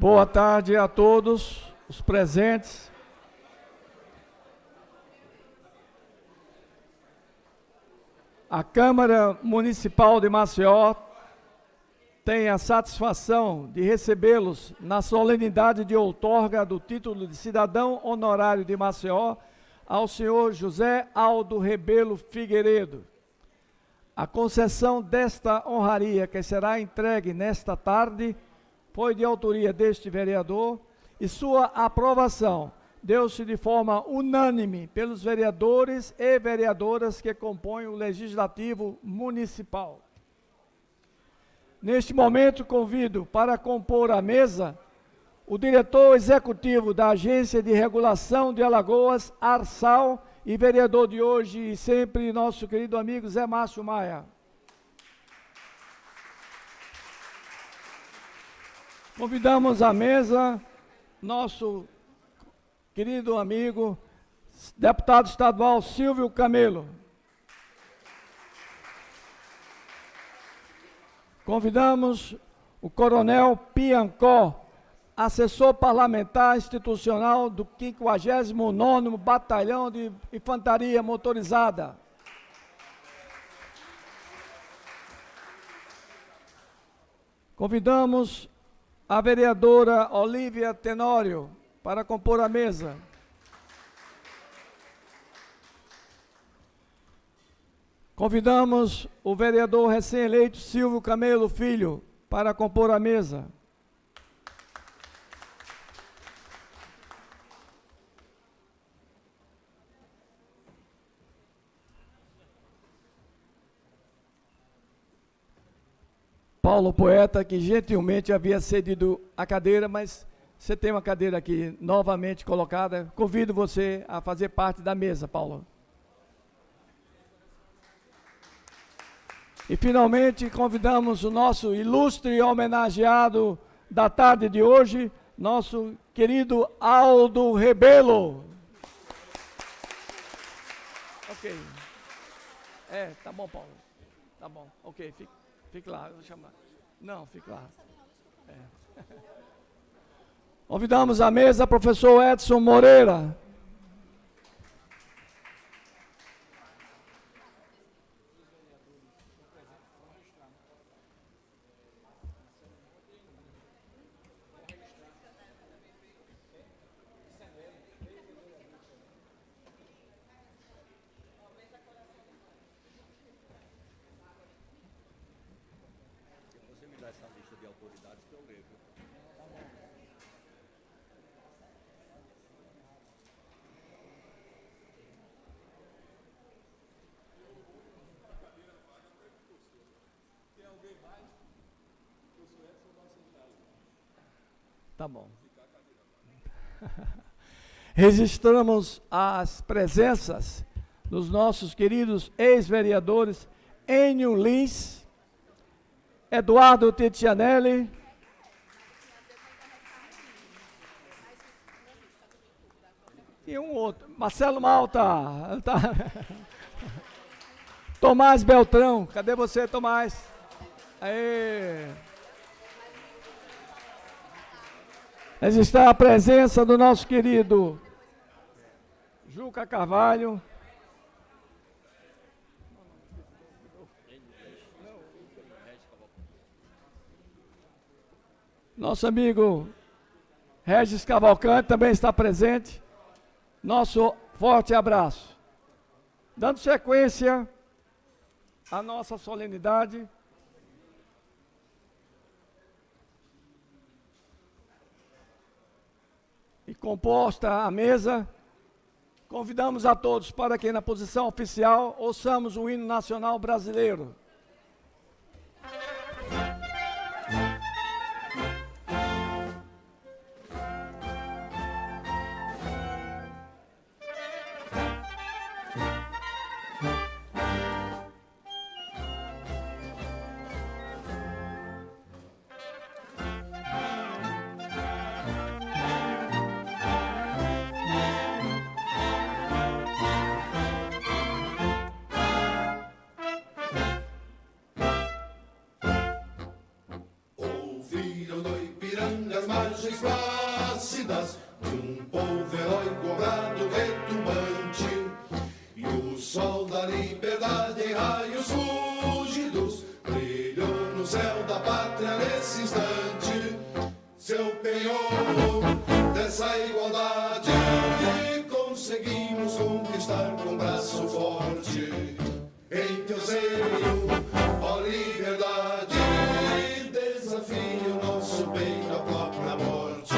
Boa tarde a todos os presentes. A Câmara Municipal de Maceió tem a satisfação de recebê-los na solenidade de outorga do título de cidadão honorário de Maceió ao senhor José Aldo Rebelo Figueiredo. A concessão desta honraria, que será entregue nesta tarde, foi de autoria deste vereador e sua aprovação deu-se de forma unânime pelos vereadores e vereadoras que compõem o Legislativo Municipal. Neste momento, convido para compor a mesa o diretor executivo da Agência de Regulação de Alagoas, Arsal, e vereador de hoje e sempre, nosso querido amigo Zé Márcio Maia. Convidamos à mesa nosso querido amigo, deputado estadual Silvio Camelo. Convidamos o coronel Piancó, assessor parlamentar institucional do 59º Batalhão de Infantaria Motorizada. Convidamos a vereadora Olívia Tenório para compor a mesa. Convidamos o vereador recém-eleito Silvio Camelo Filho para compor a mesa. Paulo Poeta, que gentilmente havia cedido a cadeira, mas você tem uma cadeira aqui novamente colocada. Convido você a fazer parte da mesa, Paulo. E, finalmente, convidamos o nosso ilustre homenageado da tarde de hoje, nosso querido Aldo Rebelo. Ok. Tá bom, Paulo. Tá bom. Ok, fique lá, eu vou chamar. Não, fique lá. Convidamos à mesa o professor Edson Moreira. Essa lista de autoridades que eu levo. Tem alguém mais? Eu sou Edson, vai sentar aí. Tá bom. Registramos as presenças dos nossos queridos ex-vereadores Enio Lins, Eduardo Titianelli, e um outro, Marcelo Malta, Tomás Beltrão, cadê você, Tomás? Aê. Registrar a presença do nosso querido Juca Carvalho, nosso amigo Regis Cavalcante também está presente. Nosso forte abraço. Dando sequência à nossa solenidade, e composta a mesa, convidamos a todos para que na posição oficial ouçamos o hino nacional brasileiro. imagens plácidas de um povo heróico, obrado, retumbante. E o sol da liberdade em raios fúlgidos brilhou no céu da pátria nesse instante. Seu penhor dessa igualdade conseguimos conquistar com braço forte. Em teu seio, ó liberdade, desafio nosso peito à própria morte.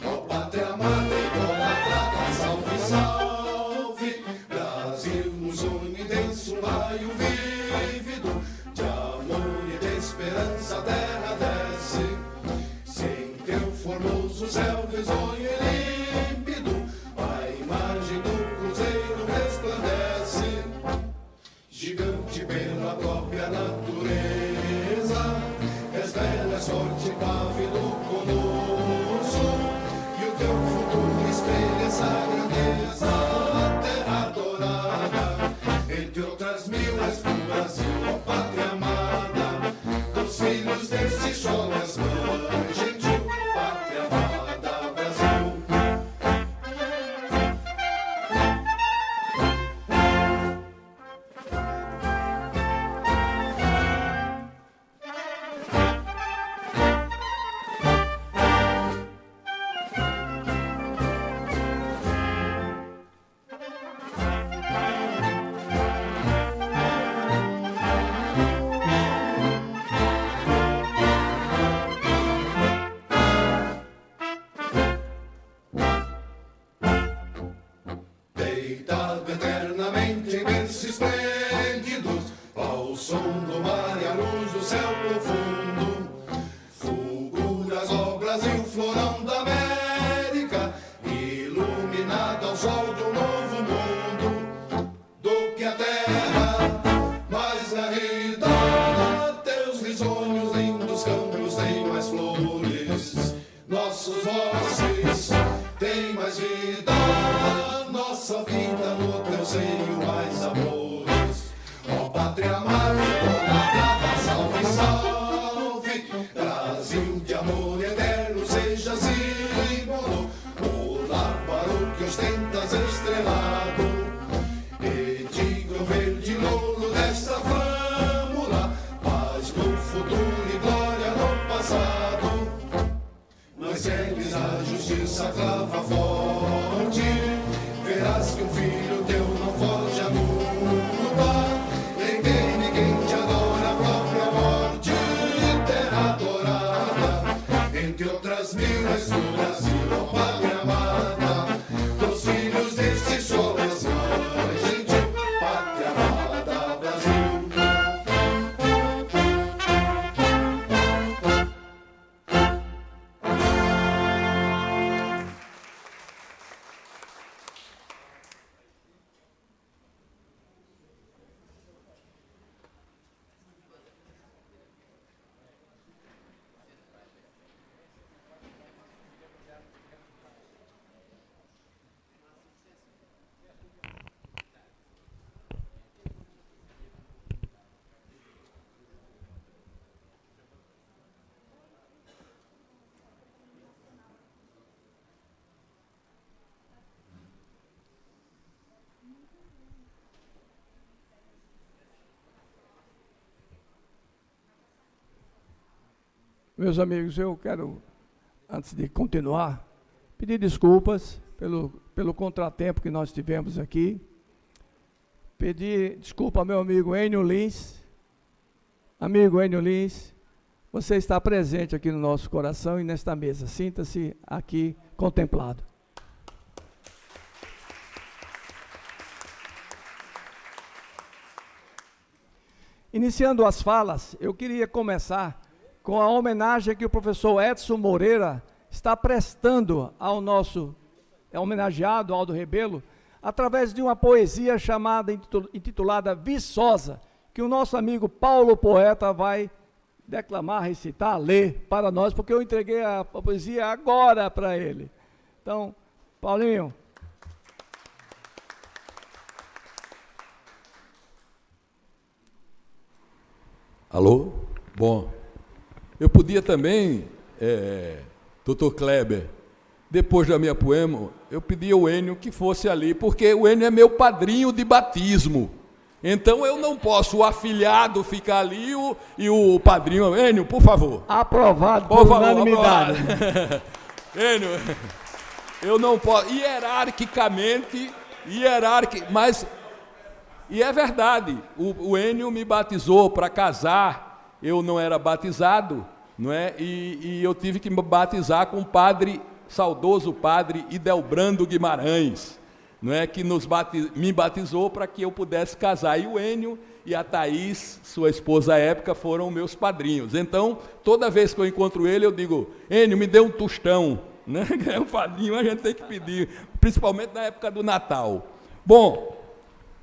Ó pátria amada e idolatrada, salve, salve. Brasil nos une intenso, um raio vívido de amor e de esperança, a terra desce. Sem teu formoso céu risonho e límpido, a imagem do cruzeiro resplandece. Gigante pela própria natureza, és bela, és forte, pávido, colosso, e o teu futuro espelha essa grandeza. A terra adorada, entre outras mil, és do Brasil, ó pátria amada, dos filhos deste solo és mãe gentil, pátria amada, Brasil. Deitado eternamente em berços esplêndidos, ao som do mar e à luz do céu profundo, fulguras, ó Brasil, florão da América, iluminado ao sol de um novo mundo. Do que a terra, mais na vida, teus risonhos lindos campos têm mais flores, nossos vozes têm mais vida. Nossa vida no teu seio, mais amores. Ó pátria amada, idolatrada, salve, salve. Brasil de amor eterno, seja símbolo. Olá para o que ostentas estrelado. E diga o verde louro desta flâmula, paz no futuro e glória no passado. Mas segues a justiça, clava forte. Verás que um filho teu não foge à luta, nem tem ninguém te adora a própria morte. Terra adorada, entre outras mil, és do Brasil, ó pátria amada, dos filhos deste solo és mãe gentil, pátria amada, Brasil. Meus amigos, eu quero, antes de continuar, pedir desculpas pelo contratempo que nós tivemos aqui. Pedir desculpa ao meu amigo Enio Lins. Amigo Enio Lins, você está presente aqui no nosso coração e nesta mesa. Sinta-se aqui contemplado. Iniciando as falas, eu queria começar com a homenagem que o professor Edson Moreira está prestando ao nosso homenageado Aldo Rebelo, através de uma poesia intitulada Viçosa, que o nosso amigo Paulo Poeta vai declamar, recitar, ler para nós, porque eu entreguei a poesia agora para ele. Então, Paulinho. Alô? Bom, eu podia também Dr. Kleber, depois da minha poema, eu pedi ao Enio que fosse ali, porque o Enio é meu padrinho de batismo. Então eu não posso o afilhado ficar ali e o padrinho. Enio, por favor. Aprovado por unanimidade. Enio, eu não posso. Hierarquicamente, mas. E é verdade, o Enio me batizou para casar, eu não era batizado, não é? E eu tive que me batizar com o padre, saudoso padre Idelbrando Guimarães, não é? Que me batizou para que eu pudesse casar. E o Enio e a Thaís, sua esposa à época, foram meus padrinhos. Então, toda vez que eu encontro ele, eu digo: Enio, me dê um tostão, né? É um padrinho, a gente tem que pedir, principalmente na época do Natal. Bom,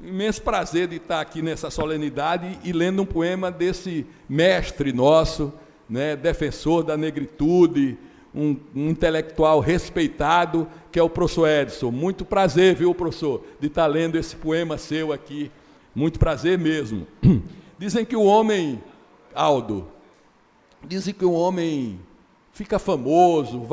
imenso prazer de estar aqui nessa solenidade e lendo um poema desse mestre nosso, né, defensor da negritude, um intelectual respeitado, que é o professor Edson. Muito prazer, viu, professor, de estar lendo esse poema seu aqui. Muito prazer mesmo. Dizem que o homem, Aldo, dizem que o homem fica famoso,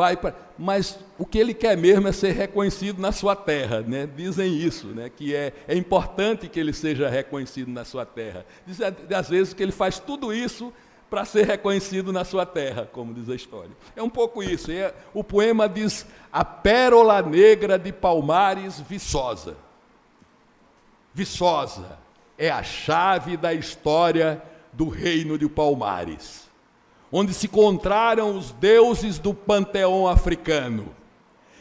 mas o que ele quer mesmo é ser reconhecido na sua terra, né? Dizem isso, né? Que é importante que ele seja reconhecido na sua terra. Dizem, às vezes, que ele faz tudo isso para ser reconhecido na sua terra, como diz a história. É um pouco isso. O poema diz: a pérola negra de Palmares, Viçosa. Viçosa é a chave da história do reino de Palmares, onde se encontraram os deuses do panteão africano,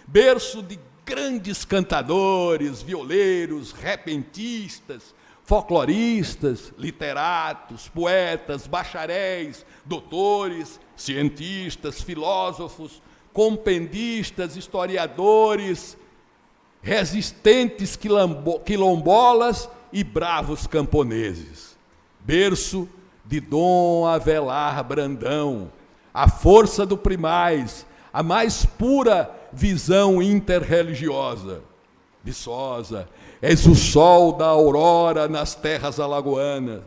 berço de grandes cantadores, violeiros, repentistas, folcloristas, literatos, poetas, bacharéis, doutores, cientistas, filósofos, compendistas, historiadores, resistentes quilombolas e bravos camponeses. Berço de Dom Avelar Brandão, a força do primaz, a mais pura visão interreligiosa. Viçosa, és o sol da aurora nas terras alagoanas,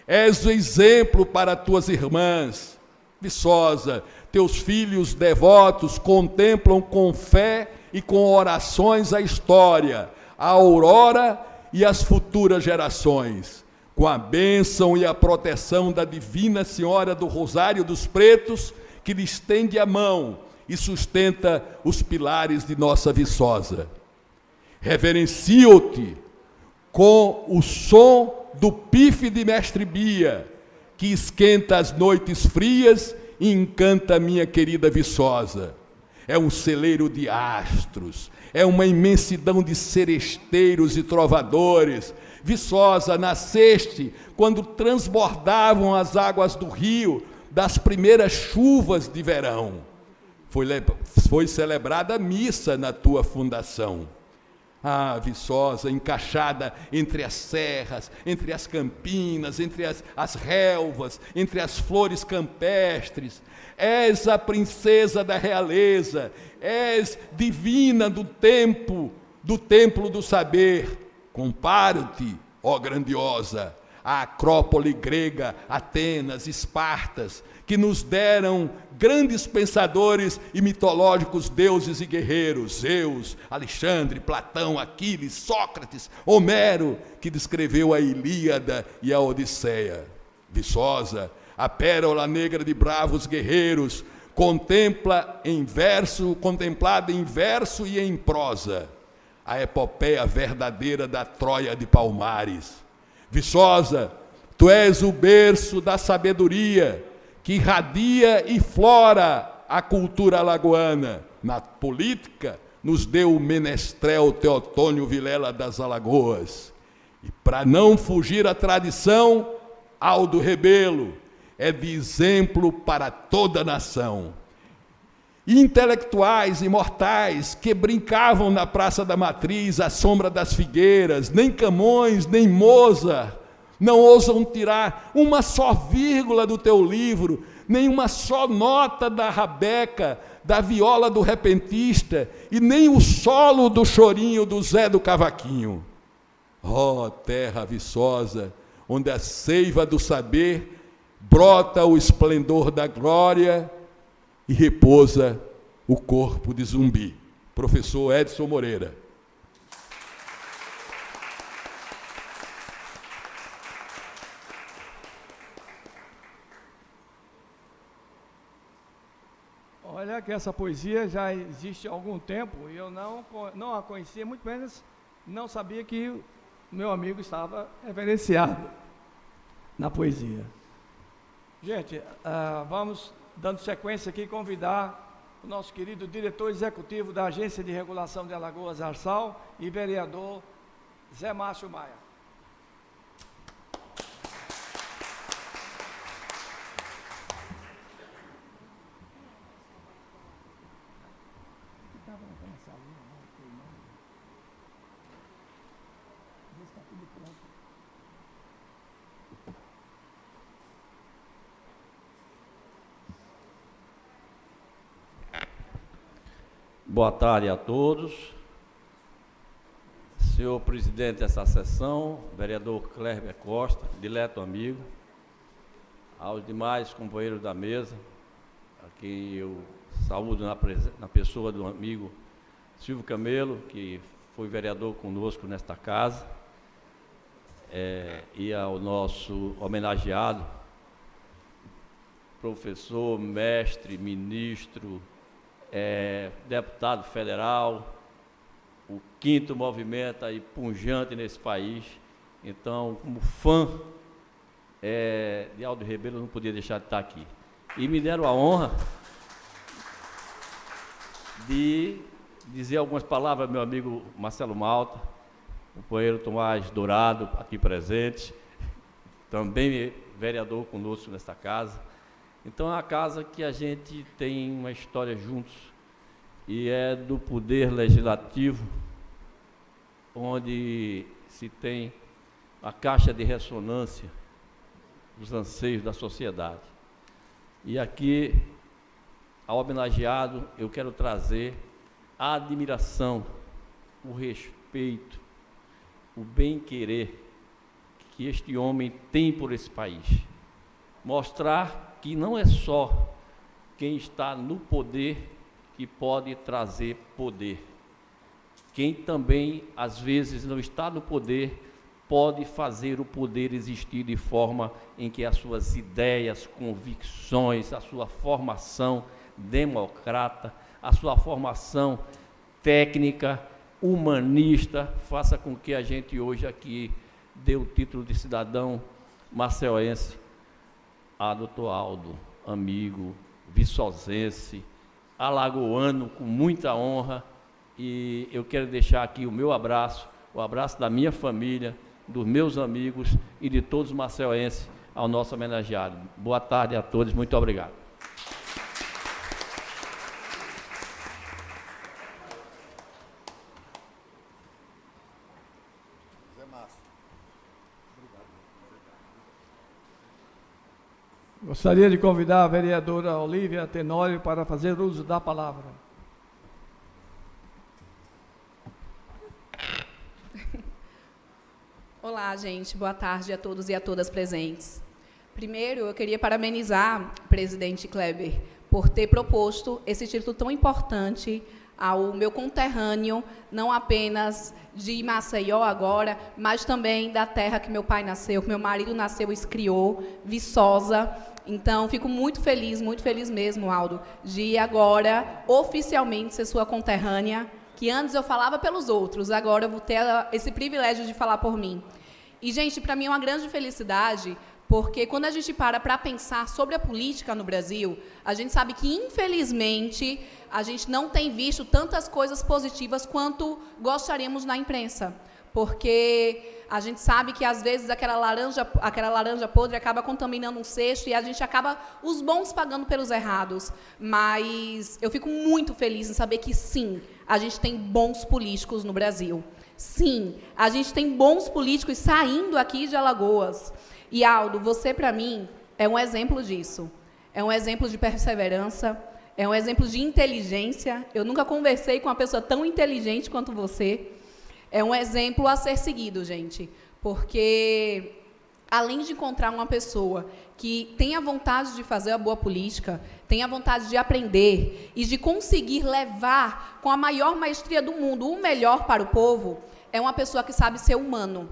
és o exemplo para tuas irmãs. Viçosa, teus filhos devotos contemplam com fé e com orações a história, a aurora e as futuras gerações, com a bênção e a proteção da Divina Senhora do Rosário dos Pretos, que lhe estende a mão e sustenta os pilares de nossa Viçosa. Reverencio-te com o som do pife de Mestre Bia, que esquenta as noites frias e encanta minha querida Viçosa. É um celeiro de astros, é uma imensidão de seresteiros e trovadores. Viçosa, nasceste quando transbordavam as águas do rio das primeiras chuvas de verão. Foi celebrada a missa na tua fundação. Ah, Viçosa, encaixada entre as serras, entre as campinas, entre as relvas, entre as flores campestres, és a princesa da realeza, és divina do templo do saber. Comparo-te, ó grandiosa, à Acrópole grega, Atenas, Espartas, que nos deram grandes pensadores e mitológicos deuses e guerreiros, Zeus, Alexandre, Platão, Aquiles, Sócrates, Homero, que descreveu a Ilíada e a Odisseia. Viçosa, a pérola negra de bravos guerreiros, contemplada em verso e em prosa, a epopeia verdadeira da Troia de Palmares. Viçosa, tu és o berço da sabedoria, que irradia e flora a cultura alagoana. Na política, nos deu o menestrel Teotônio Vilela das Alagoas. E para não fugir à tradição, Aldo Rebelo é de exemplo para toda a nação. Intelectuais imortais que brincavam na Praça da Matriz à sombra das figueiras, nem Camões, nem Mozart, não ousam tirar uma só vírgula do teu livro, nem uma só nota da rabeca, da viola do repentista, e nem o solo do chorinho do Zé do Cavaquinho. Ó terra viçosa, onde a seiva do saber brota o esplendor da glória e repousa o corpo de zumbi. Professor Edson Moreira. Olha que essa poesia já existe há algum tempo e eu não a conhecia, muito menos não sabia que o meu amigo estava reverenciado na poesia. Gente, vamos dando sequência aqui, convidar o nosso querido diretor executivo da Agência de Regulação de Alagoas, ARSAL, e vereador Zé Márcio Maia. Boa tarde a todos. Senhor presidente dessa sessão, vereador Cléber Costa, dileto amigo, aos demais companheiros da mesa, a quem eu saúdo na pessoa do amigo Silvio Camelo, que foi vereador conosco nesta casa, e ao nosso homenageado, professor, mestre, ministro, deputado federal, o quinto movimento aí pujante nesse país. Então, como fã de Aldo Rebelo, eu não podia deixar de estar aqui. E me deram a honra de dizer algumas palavras ao meu amigo Marcelo Malta, companheiro Tomás Dourado, aqui presente, também vereador conosco nesta casa. Então, é uma casa que a gente tem uma história juntos, e é do poder legislativo, onde se tem a caixa de ressonância dos anseios da sociedade. E aqui, ao homenageado, eu quero trazer a admiração, o respeito, o bem-querer que este homem tem por esse país. Mostrar que não é só quem está no poder que pode trazer poder. Quem também, às vezes, não está no poder, pode fazer o poder existir de forma em que as suas ideias, convicções, a sua formação democrata, a sua formação técnica, humanista, faça com que a gente hoje aqui dê o título de cidadão maceiense a doutor Aldo, amigo, viçosense, alagoano, com muita honra. E eu quero deixar aqui o meu abraço, o abraço da minha família, dos meus amigos e de todos os maceienses ao nosso homenageado. Boa tarde a todos, muito obrigado. Gostaria de convidar a vereadora Olívia Tenório para fazer uso da palavra. Olá, gente. Boa tarde a todos e a todas presentes. Primeiro, eu queria parabenizar o presidente Cléber por ter proposto esse título tão importante ao meu conterrâneo, não apenas de Maceió agora, mas também da terra que meu pai nasceu, que meu marido nasceu e se criou, Viçosa. Então, fico muito feliz mesmo, Aldo, de agora oficialmente ser sua conterrânea, que antes eu falava pelos outros, agora eu vou ter esse privilégio de falar por mim. E, gente, para mim é uma grande felicidade, porque quando a gente para pensar sobre a política no Brasil, a gente sabe que, infelizmente, a gente não tem visto tantas coisas positivas quanto gostaríamos na imprensa. Porque a gente sabe que, às vezes, aquela laranja podre acaba contaminando um cesto e a gente acaba, os bons, pagando pelos errados. Mas eu fico muito feliz em saber que, sim, a gente tem bons políticos no Brasil. Sim, a gente tem bons políticos saindo aqui de Alagoas. E, Aldo, você, para mim, é um exemplo disso. É um exemplo de perseverança, é um exemplo de inteligência. Eu nunca conversei com uma pessoa tão inteligente quanto você. É um exemplo a ser seguido, gente, porque além de encontrar uma pessoa que tenha vontade de fazer a boa política, tenha vontade de aprender e de conseguir levar com a maior maestria do mundo o melhor para o povo, é uma pessoa que sabe ser humano.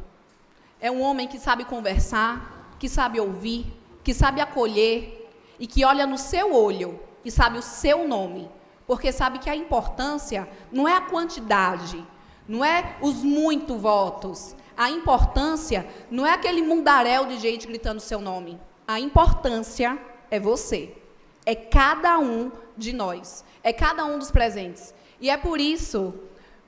É um homem que sabe conversar, que sabe ouvir, que sabe acolher e que olha no seu olho e sabe o seu nome, porque sabe que a importância não é a quantidade, não é os muitos votos. A importância não é aquele mundaréu de gente gritando seu nome. A importância é você. É cada um de nós. É cada um dos presentes. E é por isso,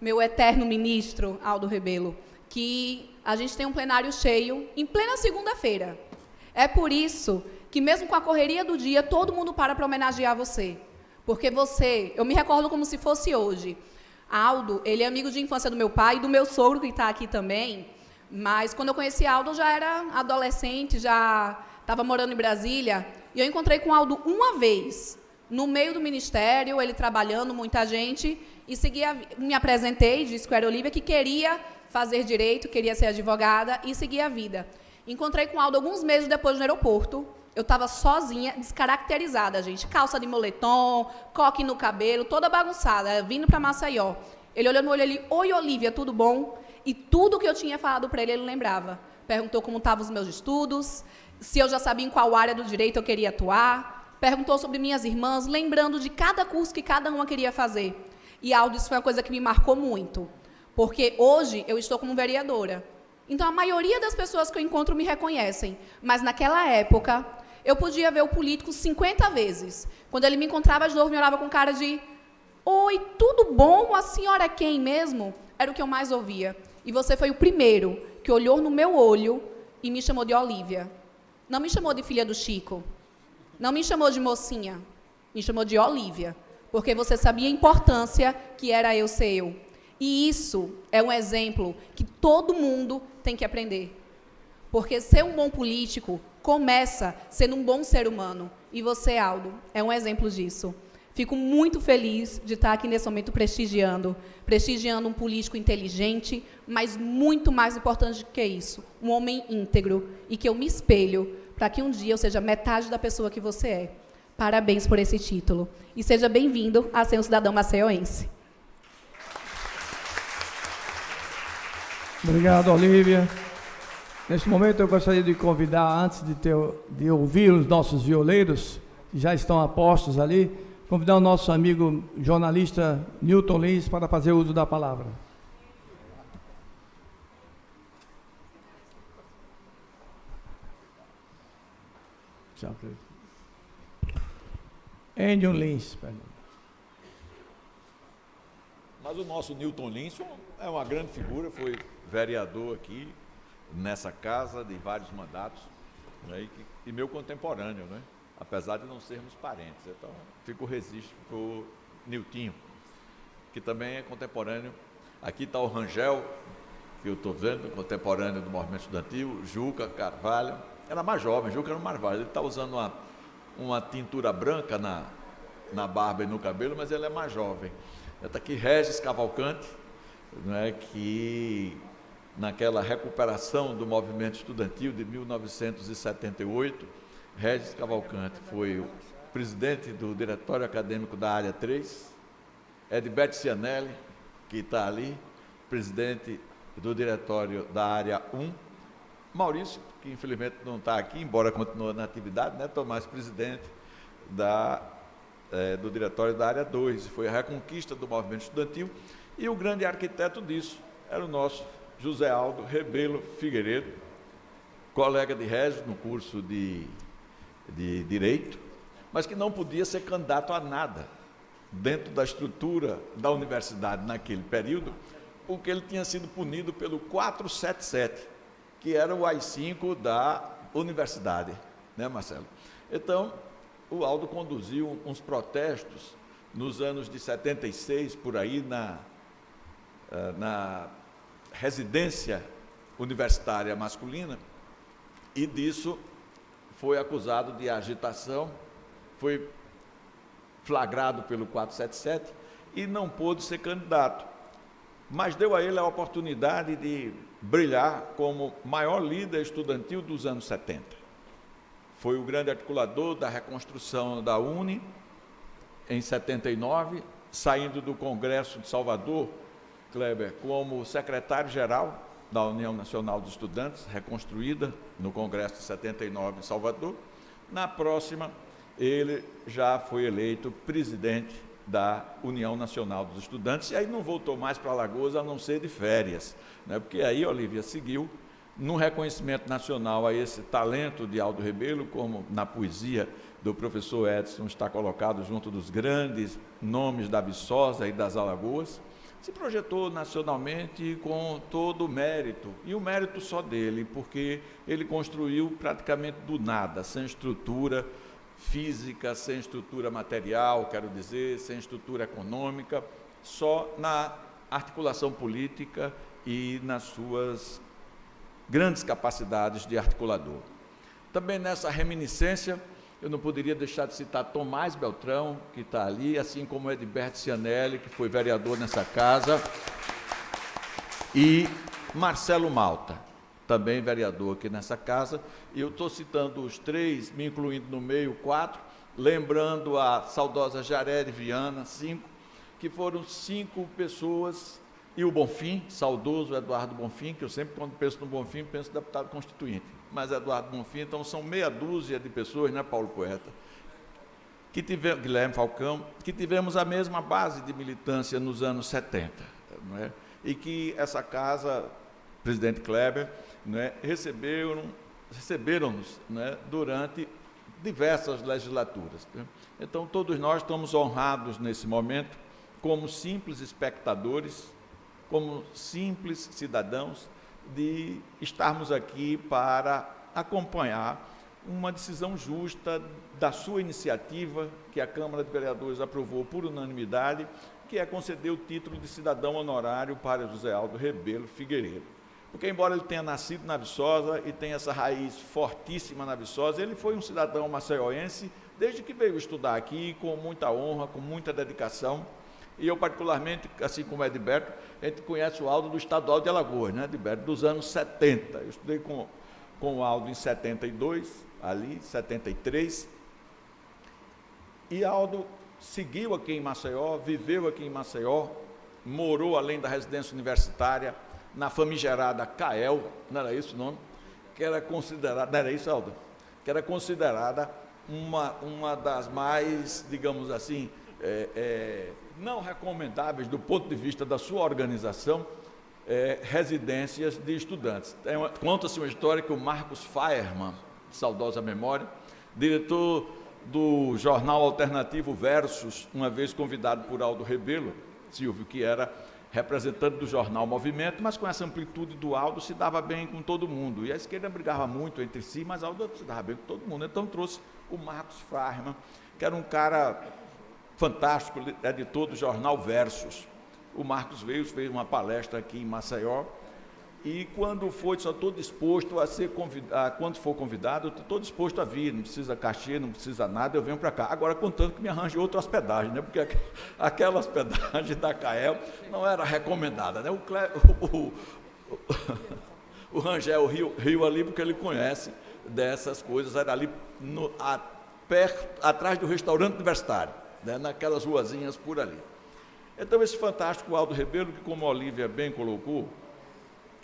meu eterno ministro, Aldo Rebelo, que a gente tem um plenário cheio em plena segunda-feira. É por isso que, mesmo com a correria do dia, todo mundo para homenagear você. Porque você, eu me recordo como se fosse hoje. Aldo, ele é amigo de infância do meu pai e do meu sogro, que está aqui também. Mas, quando eu conheci Aldo, eu já era adolescente, já estava morando em Brasília. E eu encontrei com Aldo uma vez, no meio do ministério, ele trabalhando, muita gente, e me apresentei, disse que eu era Olívia, que queria fazer direito, queria ser advogada e seguir a vida. Encontrei com Aldo alguns meses depois no aeroporto. Eu estava sozinha, descaracterizada, gente. Calça de moletom, coque no cabelo, toda bagunçada, vindo para Maceió. Ele olhou no olho ali, oi, Olívia, tudo bom? E tudo que eu tinha falado para ele, ele lembrava. Perguntou como estavam os meus estudos, se eu já sabia em qual área do direito eu queria atuar. Perguntou sobre minhas irmãs, lembrando de cada curso que cada uma queria fazer. E, Aldo, isso foi uma coisa que me marcou muito. Porque hoje eu estou como vereadora. Então, a maioria das pessoas que eu encontro me reconhecem. Mas, naquela época, eu podia ver o político 50 vezes. Quando ele me encontrava de novo, me olhava com cara de: oi, tudo bom? A senhora é quem mesmo? Era o que eu mais ouvia. E você foi o primeiro que olhou no meu olho e me chamou de Olívia. Não me chamou de filha do Chico. Não me chamou de mocinha. Me chamou de Olívia. Porque você sabia a importância que era eu ser eu. E isso é um exemplo que todo mundo tem que aprender. Porque ser um bom político começa sendo um bom ser humano. E você, Aldo, é um exemplo disso. Fico muito feliz de estar aqui nesse momento prestigiando um político inteligente, mas muito mais importante do que isso, um homem íntegro, e que eu me espelho para que um dia eu seja metade da pessoa que você é. Parabéns por esse título. E seja bem-vindo a ser um cidadão maceioense. Obrigado, Olívia. Neste momento, eu gostaria de convidar, antes de ouvir os nossos violeiros, que já estão a postos ali, convidar o nosso amigo jornalista Newton Lins para fazer uso da palavra. Tchau, Newton Lins, perdão. Mas o nosso Newton Lins é uma grande figura, foi vereador aqui nessa casa de vários mandatos, né, e meu contemporâneo, né, apesar de não sermos parentes. Então, fico registro para o Niltinho, que também é contemporâneo. Aqui está o Rangel, que eu estou vendo, contemporâneo do movimento estudantil, Juca Carvalho, era mais jovem, Juca era mais jovem, ele está usando uma tintura branca na barba e no cabelo, mas ele é mais jovem. Está aqui Regis Cavalcante, né, que naquela recuperação do movimento estudantil de 1978, Regis Cavalcante foi o presidente do Diretório Acadêmico da Área 3, Edbete Cianelli, que está ali, presidente do Diretório da Área 1, Maurício, que infelizmente não está aqui, embora continue na atividade, né, Tomás, presidente do Diretório da Área 2, foi a reconquista do movimento estudantil, e o grande arquiteto disso era o nosso José Aldo Rebelo Figueiredo, colega de Regis no curso de Direito, mas que não podia ser candidato a nada dentro da estrutura da universidade naquele período, porque ele tinha sido punido pelo 477, que era o AI-5 da universidade, né, Marcelo? Então, o Aldo conduziu uns protestos nos anos de 76, por aí, na residência universitária masculina, e disso foi acusado de agitação, foi flagrado pelo 477 e não pôde ser candidato, mas deu a ele a oportunidade de brilhar como maior líder estudantil dos anos 70. Foi o grande articulador da reconstrução da UNE em 79, saindo do Congresso de Salvador, Kleber, como secretário-geral da União Nacional dos Estudantes, reconstruída no Congresso de 79 em Salvador. Na próxima, ele já foi eleito presidente da União Nacional dos Estudantes, e aí não voltou mais para Alagoas, a não ser de férias, né? Porque aí Olívia seguiu no reconhecimento nacional a esse talento de Aldo Rebelo, como na poesia do professor Edson está colocado junto dos grandes nomes da Viçosa e das Alagoas, se projetou nacionalmente com todo o mérito, e o mérito só dele, porque ele construiu praticamente do nada, sem estrutura física, sem estrutura material, quero dizer, sem estrutura econômica, só na articulação política e nas suas grandes capacidades de articulador. Também nessa reminiscência, eu não poderia deixar de citar Tomás Beltrão, que está ali, assim como Edberto Cianelli, que foi vereador nessa casa, e Marcelo Malta, também vereador aqui nessa casa. E eu estou citando os três, me incluindo no meio, 4, lembrando a saudosa Jarere Viana, 5, que foram 5 pessoas, e o Bonfim, saudoso Eduardo Bonfim, que eu sempre, quando penso no Bonfim, penso no deputado constituinte, mas Eduardo Bonfim, então são meia dúzia de pessoas, né, Paulo Poeta, que tivemos, Guilherme Falcão, que tivemos a mesma base de militância nos anos 70, não é? E que essa casa, presidente Kleber, não é, receberam-nos, né, durante diversas legislaturas, né? Então, todos nós estamos honrados nesse momento, como simples espectadores, como simples cidadãos, de estarmos aqui para acompanhar uma decisão justa da sua iniciativa, que a Câmara de Vereadores aprovou por unanimidade, que é conceder o título de cidadão honorário para José Aldo Rebelo Figueiredo. Porque, embora ele tenha nascido na Viçosa e tenha essa raiz fortíssima na Viçosa, ele foi um cidadão maceioense desde que veio estudar aqui, com muita honra, com muita dedicação. E eu, particularmente, assim como Edberto, a gente conhece o Aldo do Estadual de Alagoas, né, Edberto, dos anos 70. Eu estudei com o Aldo em 72, ali, 73. E Aldo seguiu aqui em Maceió, viveu aqui em Maceió, morou além da residência universitária, na famigerada CAEL, não era isso o nome? Que era considerada, não era isso, Aldo? Que era considerada uma das mais, digamos assim, não recomendáveis do ponto de vista da sua organização, residências de estudantes. Conta-se uma história que o Marcos Feierman, de saudosa memória, diretor do jornal alternativo Versus, uma vez convidado por Aldo Rebelo, Silvio, que era representante do jornal Movimento, mas com essa amplitude do Aldo se dava bem com todo mundo. E a esquerda brigava muito entre si, mas Aldo se dava bem com todo mundo. Então trouxe o Marcos Feierman, que era um cara fantástico, editor do jornal Versus. O Marcos veio, fez uma palestra aqui em Maceió, e quando foi, só estou disposto a ser convidado, quando for convidado, estou disposto a vir, não precisa cachê, não precisa nada, eu venho para cá. Agora, contanto que me arranje outra hospedagem, né? Porque aquela hospedagem da CAEL não era recomendada, né? O Rangel riu ali porque ele conhece dessas coisas, era ali atrás do restaurante universitário, né? Naquelas ruazinhas por ali. Então, esse fantástico Aldo Rebelo, que, como a Olívia bem colocou,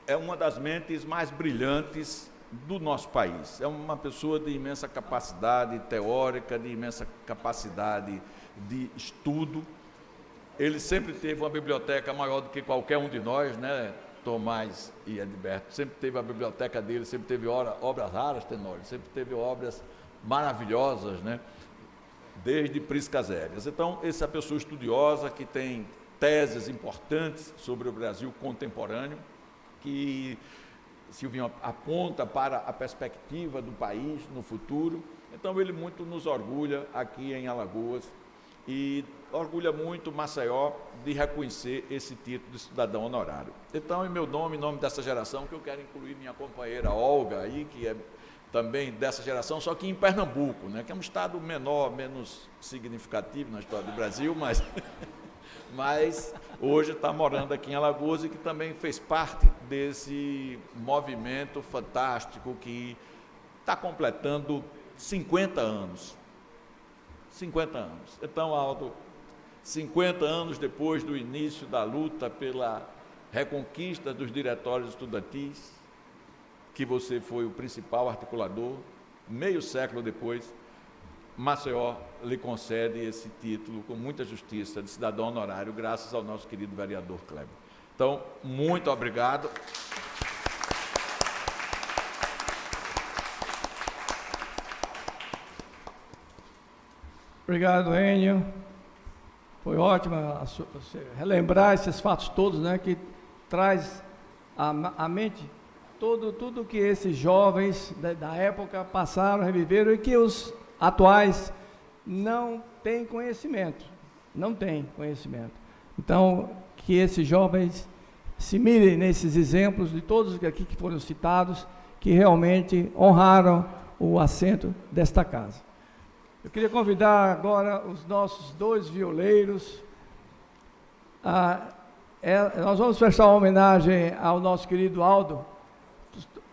é uma das mentes mais brilhantes do nosso país. É uma pessoa de imensa capacidade teórica, de imensa capacidade de estudo. Ele sempre teve uma biblioteca maior do que qualquer um de nós, né? Tomás e Edberto, sempre teve a biblioteca dele, sempre teve obras raras, Tenório, sempre teve obras maravilhosas, né? Desde Priscas Aéreas. Então, essa pessoa estudiosa que tem teses importantes sobre o Brasil contemporâneo, que Silvinho aponta para a perspectiva do país no futuro. Então, ele muito nos orgulha aqui em Alagoas e orgulha muito Maceió de reconhecer esse título de cidadão honorário. Então, em meu nome, em nome dessa geração, que eu quero incluir minha companheira Olga aí, que é também dessa geração, só que em Pernambuco, né, que é um estado menor, menos significativo na história do Brasil, mas mas hoje está morando aqui em Alagoas e que também fez parte desse movimento fantástico que está completando 50 anos. 50 anos. Então, Aldo, 50 anos depois do início da luta pela reconquista dos diretórios estudantis, que você foi o principal articulador, meio século depois, Maceió lhe concede esse título com muita justiça de cidadão honorário, graças ao nosso querido vereador Kleber. Então, muito obrigado. Obrigado, Enio. Foi ótimo relembrar esses fatos todos, né, que traz à mente tudo que esses jovens da época passaram, reviveram e que os atuais não têm conhecimento. Não têm conhecimento. Então, que esses jovens se mirem nesses exemplos de todos aqui que foram citados, que realmente honraram o assento desta casa. Eu queria convidar agora os nossos dois violeiros. Nós vamos prestar uma homenagem ao nosso querido Aldo.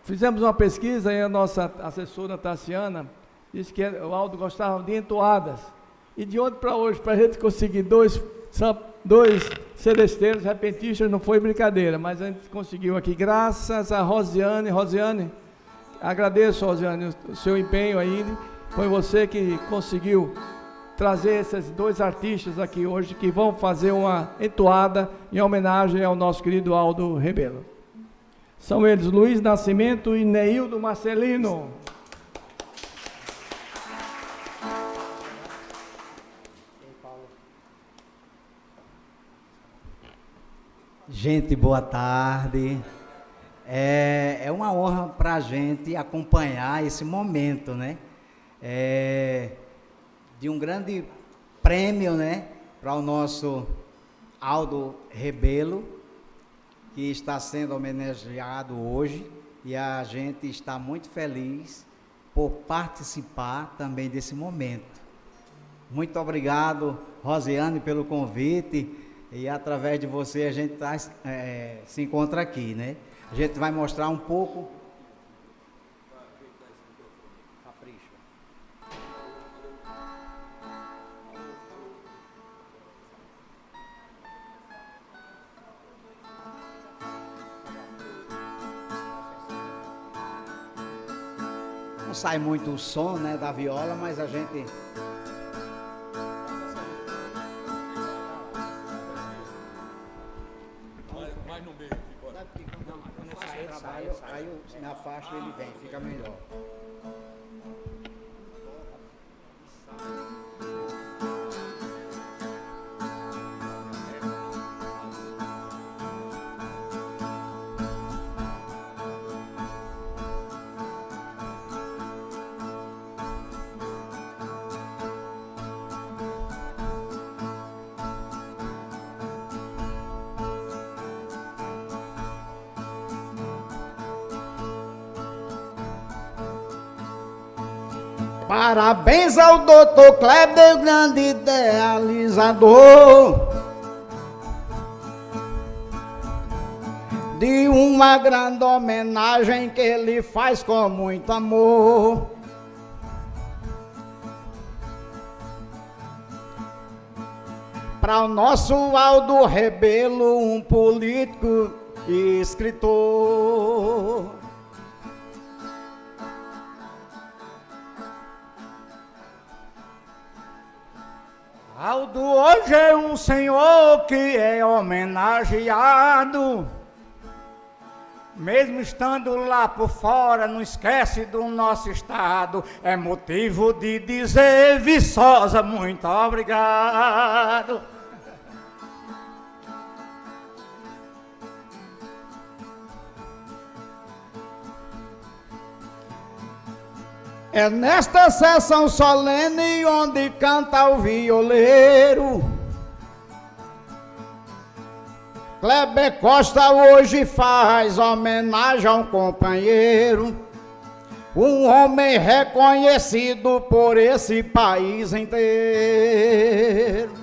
Fizemos uma pesquisa e a nossa assessora Tassiana disse que o Aldo gostava de entoadas. E de ontem para hoje, para a gente conseguir dois celesteiros repentistas, não foi brincadeira, mas a gente conseguiu aqui, graças a Rosiane. Rosiane, agradeço, Rosiane, o seu empenho aí. Foi você que conseguiu trazer esses dois artistas aqui hoje, que vão fazer uma entoada em homenagem ao nosso querido Aldo Rebelo. São eles Luiz Nascimento e Neildo Marcelino. Gente, boa tarde. É uma honra para a gente acompanhar esse momento, né? De um grande prêmio, né, para o nosso Aldo Rebelo, que está sendo homenageado hoje, e a gente está muito feliz por participar também desse momento. Muito obrigado, Rosiane, pelo convite, e através de você a gente se encontra aqui, né? A gente vai mostrar um pouco. Não sai muito o som, né, da viola, mas a gente... Mais no meio. Quando sai o trabalho, aí eu me afasto e ele vem, fica melhor. Parabéns ao Dr. Kleber, grande idealizador de uma grande homenagem que ele faz com muito amor. Para o nosso Aldo Rebelo, um político e escritor. Aldo hoje é um senhor que é homenageado, mesmo estando lá por fora, não esquece do nosso estado. É motivo de dizer, Viçosa, muito obrigado. É nesta sessão solene onde canta o violeiro, Kleber Costa hoje faz homenagem a um companheiro, um homem reconhecido por esse país inteiro.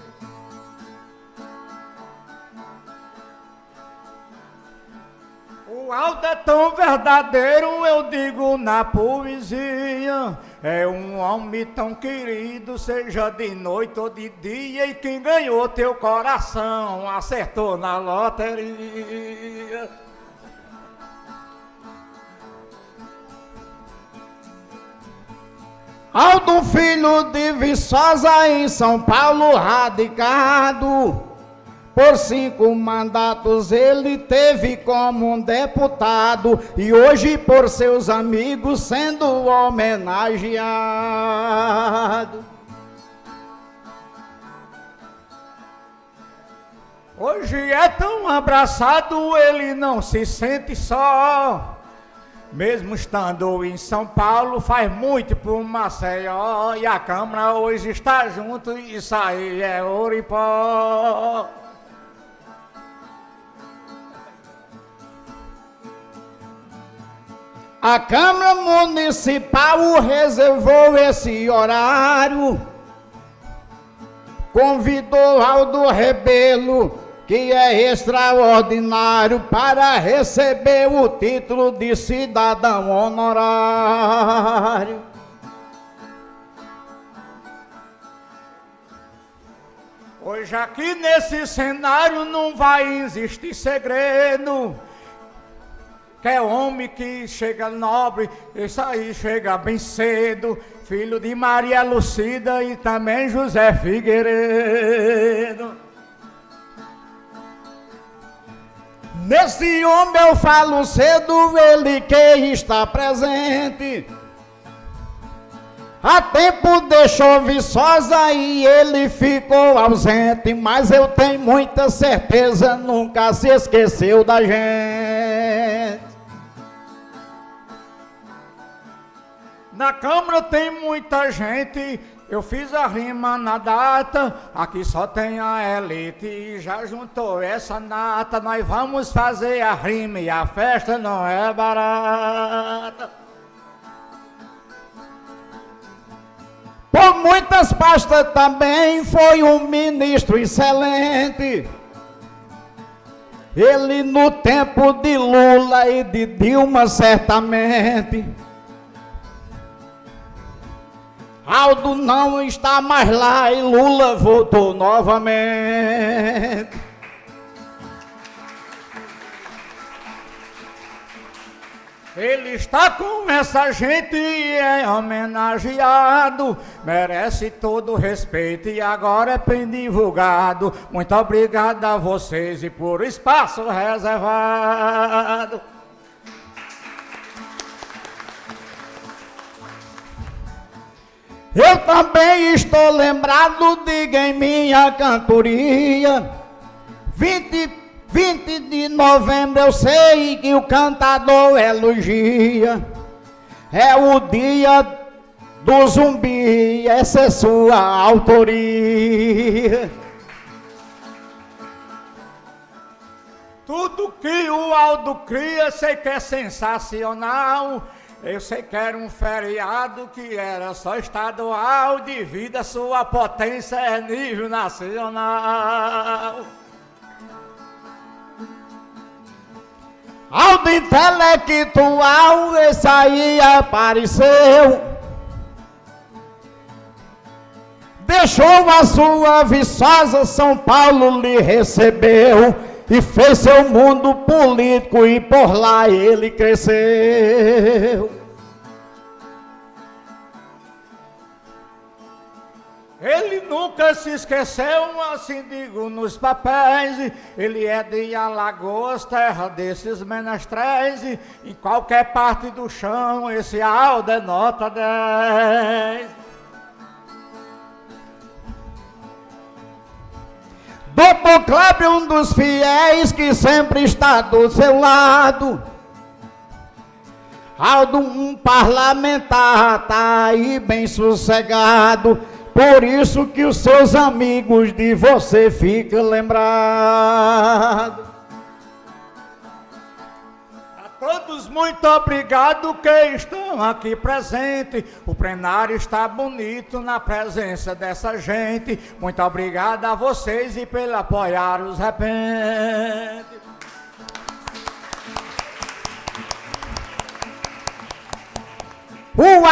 O Aldo é tão verdadeiro, eu digo na poesia. É um homem tão querido, seja de noite ou de dia. E quem ganhou teu coração acertou na loteria. Aldo, filho de Viçosa, em São Paulo radicado. Por 5 mandatos ele teve como um deputado e hoje por seus amigos sendo homenageado. Hoje é tão abraçado, ele não se sente só. Mesmo estando em São Paulo, faz muito por Maceió. E a Câmara hoje está junto, isso aí é ouro e pó. A Câmara Municipal reservou esse horário, convidou Aldo Rebelo, que é extraordinário, para receber o título de cidadão honorário. Hoje aqui nesse cenário não vai existir segredo. Que é homem que chega nobre, isso aí chega bem cedo, filho de Maria Lucida e também José Figueiredo. Nesse homem eu falo cedo, ele que está presente. Há tempo deixou Viçosa e ele ficou ausente, mas eu tenho muita certeza, nunca se esqueceu da gente. Na Câmara tem muita gente, eu fiz a rima na data, aqui só tem a elite e já juntou essa nata. Nós vamos fazer a rima e a festa não é barata. Por muitas pastas também foi um ministro excelente. Ele no tempo de Lula e de Dilma certamente. Aldo não está mais lá e Lula voltou novamente. Ele está com essa gente e é homenageado, merece todo o respeito e agora é bem divulgado. Muito obrigado a vocês e por espaço reservado. Eu também estou lembrado, diga em minha cantoria, 20 de novembro eu sei que o cantador elogia, é o dia do zumbi, essa é sua autoria. Tudo que o Aldo cria, sei que é sensacional. Eu sei que era um feriado que era só estadual, devido à sua potência é nível nacional. Aldo intelectual, esse aí apareceu. Deixou a sua Viçosa, São Paulo lhe recebeu. E fez seu mundo político e por lá ele cresceu. Ele nunca se esqueceu, assim digo nos papéis. Ele é de Alagoas, terra desses menestréis. Em qualquer parte do chão, esse Aldo é nota 10. Doutor Cláudio, um dos fiéis que sempre está do seu lado. Aldo, um parlamentar, tá aí bem sossegado. Por isso que os seus amigos de você ficam lembrados. A todos muito obrigado que estão aqui presentes. O plenário está bonito na presença dessa gente. Muito obrigado a vocês e pelo apoiar os repentes.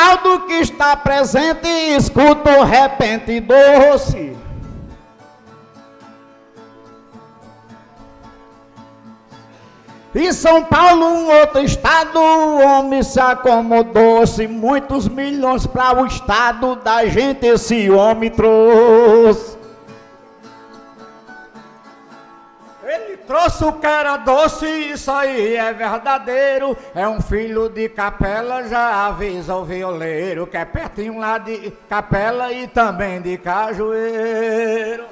Aldo que está presente, escuta o repente doce. Em São Paulo, um outro estado, o homem se acomodou-se. Muitos milhões para o estado da gente esse homem trouxe. Ele trouxe o que era doce, isso aí é verdadeiro. É um filho de Capela, já avisa o violeiro, que é pertinho lá de Capela e também de Cajueiro.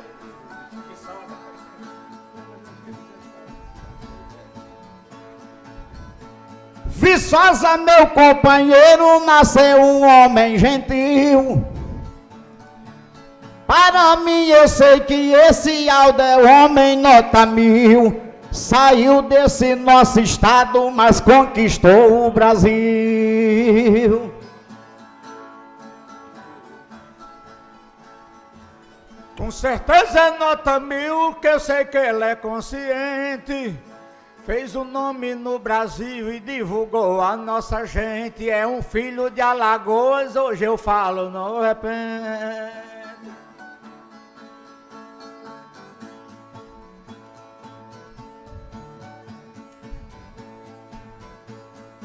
Viçosa, meu companheiro, nasceu um homem gentil. Para mim eu sei que esse Aldo é homem nota 1000. Saiu desse nosso estado, mas conquistou o Brasil. Com certeza é nota 1000, que eu sei que ele é consciente. Fez o nome no Brasil e divulgou a nossa gente. É um filho de Alagoas, hoje eu falo no repente.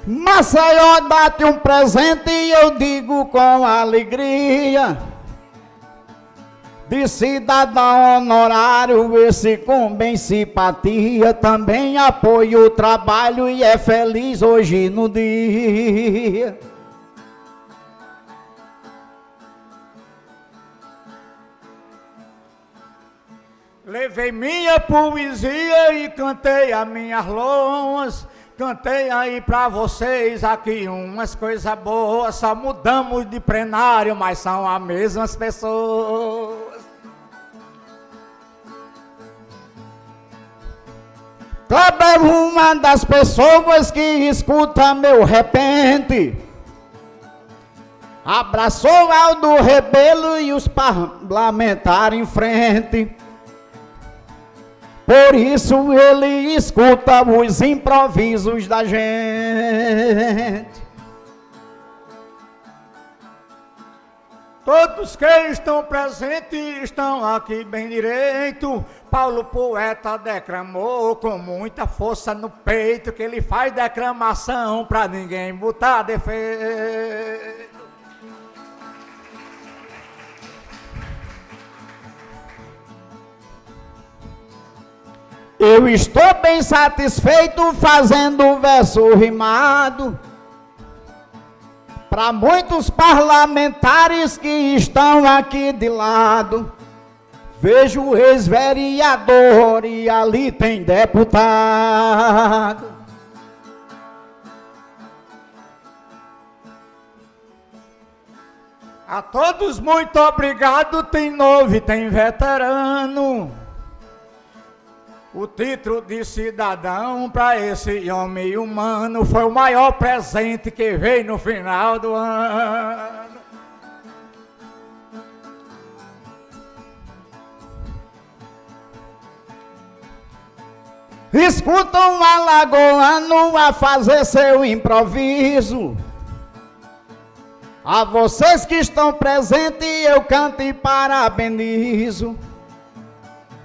Maceió dá-te um presente e eu digo com alegria. De cidadão honorário, esse com bem simpatia, também apoia o trabalho e é feliz hoje no dia. Levei minha poesia e cantei as minhas loas. Cantei aí pra vocês aqui umas coisas boas. Só mudamos de plenário, mas são as mesmas pessoas. Kleber, uma das pessoas que escuta meu repente, abraçou Aldo Rebelo e os parlamentares em frente. Por isso ele escuta os improvisos da gente. Todos que estão presentes estão aqui bem direito. Paulo Poeta declamou com muita força no peito, que ele faz declamação pra ninguém botar defeito. Eu estou bem satisfeito fazendo verso rimado para muitos parlamentares que estão aqui de lado. Vejo o ex-vereador e ali tem deputado. A todos muito obrigado, tem novo e tem veterano. O título de cidadão para esse homem humano foi o maior presente que veio no final do ano. Escuta um alagoano a fazer seu improviso. A vocês que estão presentes eu canto e parabenizo.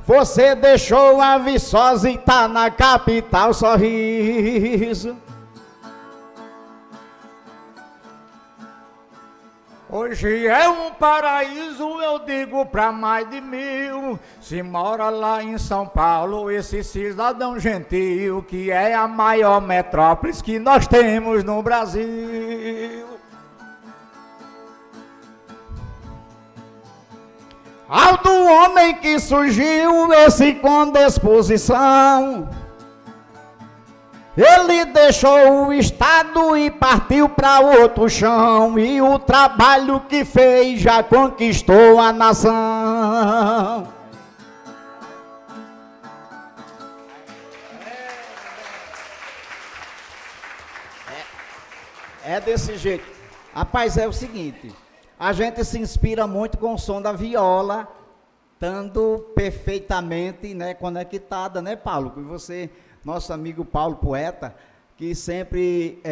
Você deixou a Viçosa e tá na capital Sorriso. Hoje é um paraíso, eu digo pra mais de 1000. Se mora lá em São Paulo, esse cidadão gentil, que é a maior metrópole que nós temos no Brasil. Aldo, homem que surgiu esse com disposição. Ele deixou o estado e partiu para outro chão. E o trabalho que fez já conquistou a nação. É desse jeito. Rapaz, é o seguinte. A gente se inspira muito com o som da viola, estando perfeitamente, né, conectada, né, Paulo? Que você, nosso amigo Paulo Poeta, que sempre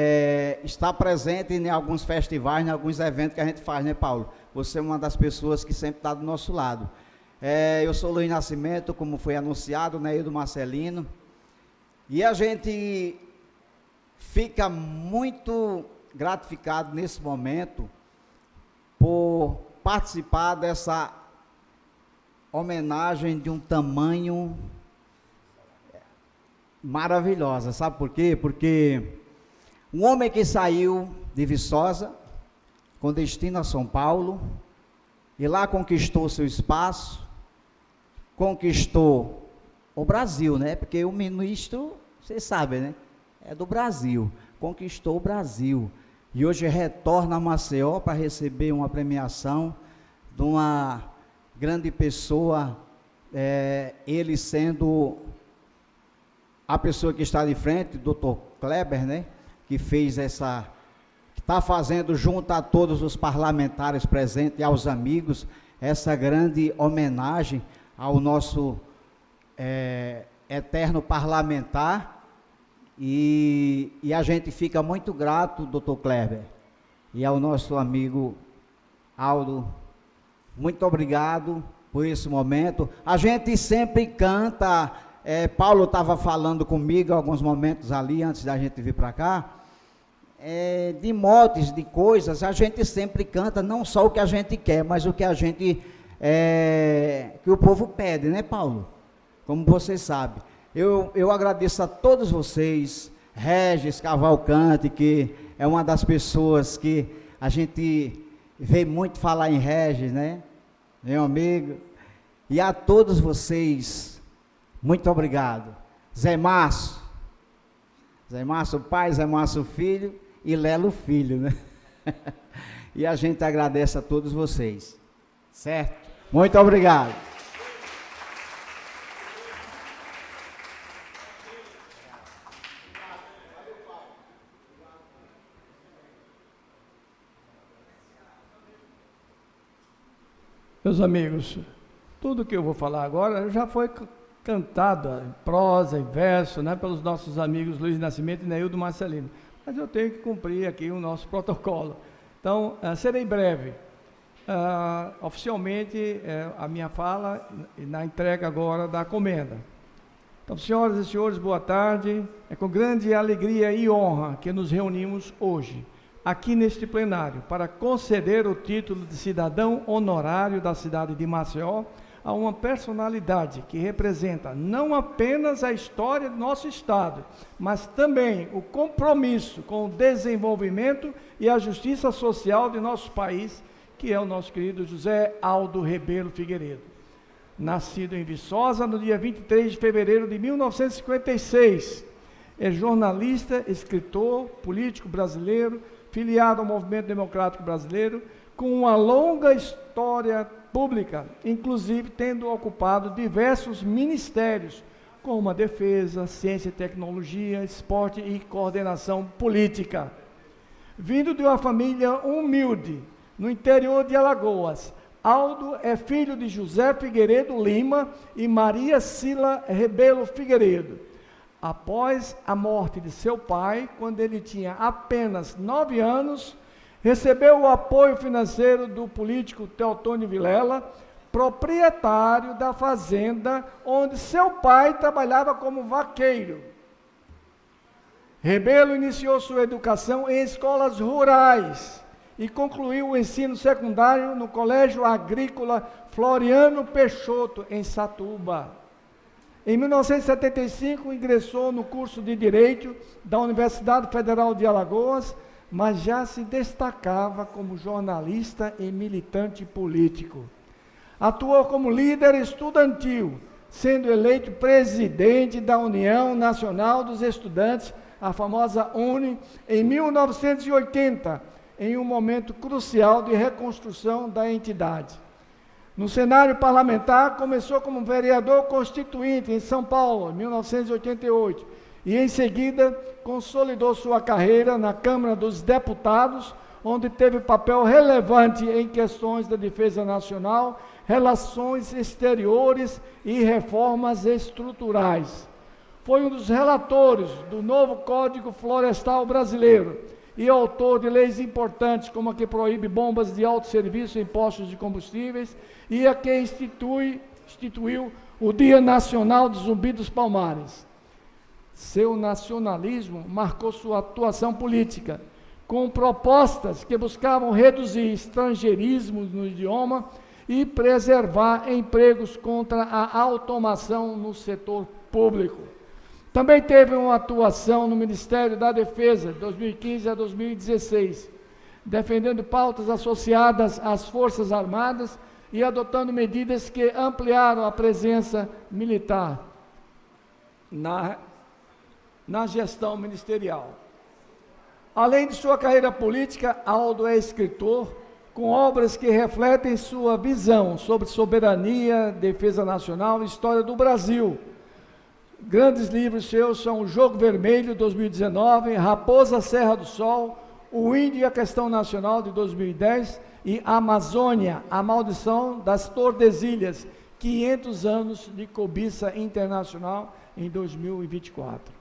está presente em alguns festivais, em alguns eventos que a gente faz, né, Paulo? Você é uma das pessoas que sempre está do nosso lado. Eu sou Luiz Nascimento, como foi anunciado, né, eu do Marcelino, e a gente fica muito gratificado nesse momento por participar dessa homenagem de um tamanho maravilhosa. Sabe por quê? Porque um homem que saiu de Viçosa com destino a São Paulo e lá conquistou seu espaço, conquistou o Brasil, né? Porque o ministro, vocês sabem, né? É do Brasil, conquistou o Brasil e hoje retorna a Maceió para receber uma premiação de uma grande pessoa, ele sendo a pessoa que está de frente, o Dr. Kleber, né, que fez que está fazendo junto a todos os parlamentares presentes e aos amigos, essa grande homenagem ao nosso eterno parlamentar, e a gente fica muito grato, Dr. Kleber, e ao nosso amigo Aldo, muito obrigado por esse momento. A gente sempre canta, Paulo estava falando comigo alguns momentos ali, antes da gente vir para cá, de motes, de coisas, a gente sempre canta, não só o que a gente quer, mas o que a gente, que o povo pede, né, Paulo? Como você sabe. Eu agradeço a todos vocês, Regis Cavalcante, que é uma das pessoas que a gente vê muito falar em Regis, né? Meu amigo. E a todos vocês, muito obrigado. Zé Márcio pai, Zé Márcio filho e Lelo filho, né? E a gente agradece a todos vocês, certo? Muito obrigado. Meus amigos, tudo que eu vou falar agora já foi cantado em prosa, em verso, né, pelos nossos amigos Luiz Nascimento e Neildo Marcelino. Mas eu tenho que cumprir aqui o nosso protocolo. Então, serei breve. Oficialmente, a minha fala na entrega agora da comenda. Então, senhoras e senhores, boa tarde. É com grande alegria e honra que nos reunimos hoje, aqui neste plenário, para conceder o título de cidadão honorário da cidade de Maceió a uma personalidade que representa não apenas a história do nosso estado, mas também o compromisso com o desenvolvimento e a justiça social de nosso país, que é o nosso querido José Aldo Rebelo Figueiredo. Nascido em Viçosa no dia 23 de fevereiro de 1956, é jornalista, escritor, político brasileiro, filiado ao Movimento Democrático Brasileiro, com uma longa história pública, inclusive tendo ocupado diversos ministérios, como a Defesa, Ciência e Tecnologia, Esporte e Coordenação Política. Vindo de uma família humilde, no interior de Alagoas, Aldo é filho de José Figueiredo Lima e Maria Cila Rebelo Figueiredo. Após a morte de seu pai, quando ele tinha apenas 9 anos, recebeu o apoio financeiro do político Teotônio Vilela, proprietário da fazenda onde seu pai trabalhava como vaqueiro. Rebelo iniciou sua educação em escolas rurais e concluiu o ensino secundário no Colégio Agrícola Floriano Peixoto, em Satuba. Em 1975, ingressou no curso de Direito da Universidade Federal de Alagoas, mas já se destacava como jornalista e militante político. Atuou como líder estudantil, sendo eleito presidente da União Nacional dos Estudantes, a famosa UNE, em 1980, em um momento crucial de reconstrução da entidade. No cenário parlamentar, começou como vereador constituinte em São Paulo, em 1988, e em seguida consolidou sua carreira na Câmara dos Deputados, onde teve papel relevante em questões da defesa nacional, relações exteriores e reformas estruturais. foi um dos relatores do novo Código Florestal Brasileiro e autor de leis importantes, como a que proíbe bombas de autosserviço em postos de combustíveis e a que instituiu o Dia Nacional do Zumbi dos Palmares. Seu nacionalismo marcou sua atuação política, com propostas que buscavam reduzir estrangeirismo no idioma e preservar empregos contra a automação no setor público. Também teve uma atuação no Ministério da Defesa, de 2015 a 2016, defendendo pautas associadas às Forças Armadas e adotando medidas que ampliaram a presença militar na gestão ministerial. Além de sua carreira política, Aldo é escritor, com obras que refletem sua visão sobre soberania, defesa nacional e história do Brasil. Grandes livros seus são O Jogo Vermelho, 2019, Raposa Serra do Sol, O Índio e a Questão Nacional, de 2010, e Amazônia, a Maldição das Tordesilhas, 500 anos de cobiça internacional, em 2024.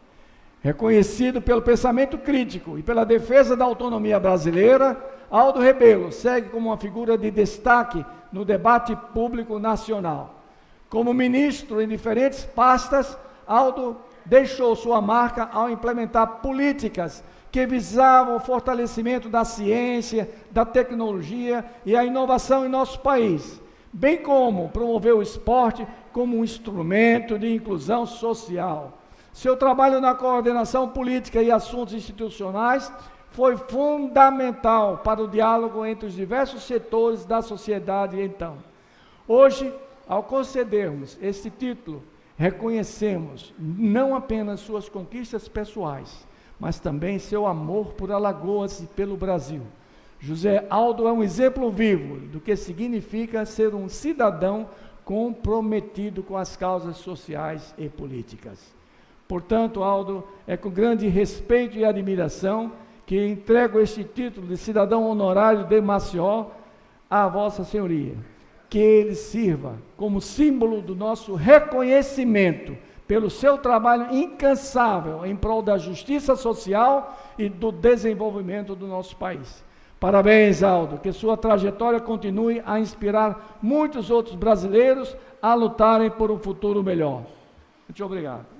Reconhecido pelo pensamento crítico e pela defesa da autonomia brasileira, Aldo Rebelo segue como uma figura de destaque no debate público nacional. Como ministro em diferentes pastas, Aldo deixou sua marca ao implementar políticas que visavam o fortalecimento da ciência, da tecnologia e a inovação em nosso país, bem como promover o esporte como um instrumento de inclusão social. Seu trabalho na coordenação política e assuntos institucionais foi fundamental para o diálogo entre os diversos setores da sociedade então. Hoje, ao concedermos este título, reconhecemos não apenas suas conquistas pessoais, mas também seu amor por Alagoas e pelo Brasil. José Aldo é um exemplo vivo do que significa ser um cidadão comprometido com as causas sociais e políticas. Portanto, Aldo, é com grande respeito e admiração que entrego este título de cidadão honorário de Maceió à Vossa Senhoria. Que ele sirva como símbolo do nosso reconhecimento pelo seu trabalho incansável em prol da justiça social e do desenvolvimento do nosso país. Parabéns, Aldo, que sua trajetória continue a inspirar muitos outros brasileiros a lutarem por um futuro melhor. Muito obrigado.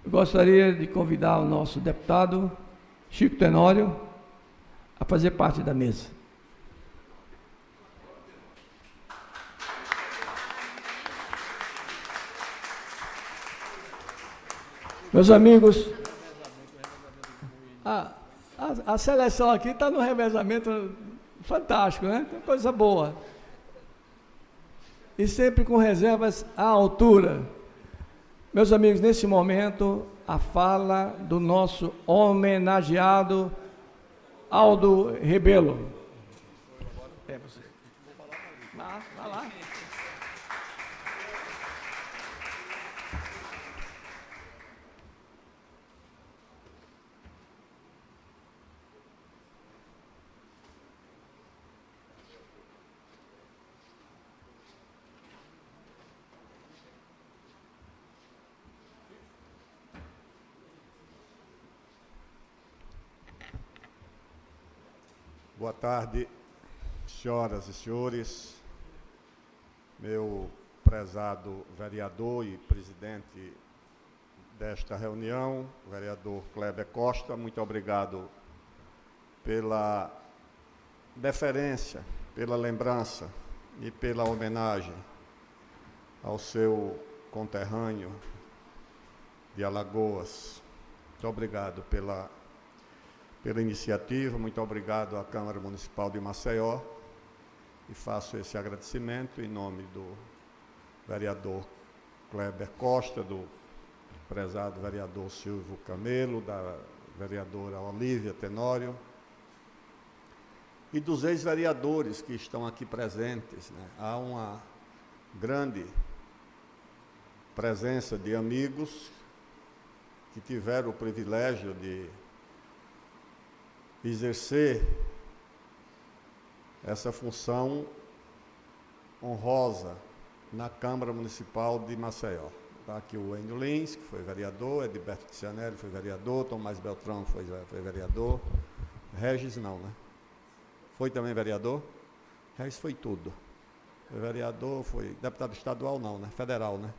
Gostaria de convidar o nosso deputado Chico Tenório a fazer parte da mesa. Meus amigos, a seleção aqui está no revezamento fantástico, né? Coisa boa. E sempre com reservas à altura. Meus amigos, nesse momento, a fala do nosso homenageado Aldo Rebelo. É você. Vai lá. Boa tarde, senhoras e senhores, meu prezado vereador e presidente desta reunião, o vereador Kleber Costa, muito obrigado pela deferência, pela lembrança e pela homenagem ao seu conterrâneo de Alagoas. Muito obrigado pela iniciativa, muito obrigado à Câmara Municipal de Maceió e faço esse agradecimento em nome do vereador Kleber Costa, do prezado vereador Silvio Camelo, da vereadora Olívia Tenório e dos ex-vereadores que estão aqui presentes, né? Há uma grande presença de amigos que tiveram o privilégio de exercer essa função honrosa na Câmara Municipal de Maceió. Está aqui o Enio Lins, que foi vereador, Edilberto Tizianelli foi vereador, Tomás Beltrão foi vereador, Regis não, né? Foi também vereador? Regis foi tudo. Foi vereador, foi deputado estadual não, né? Federal, né?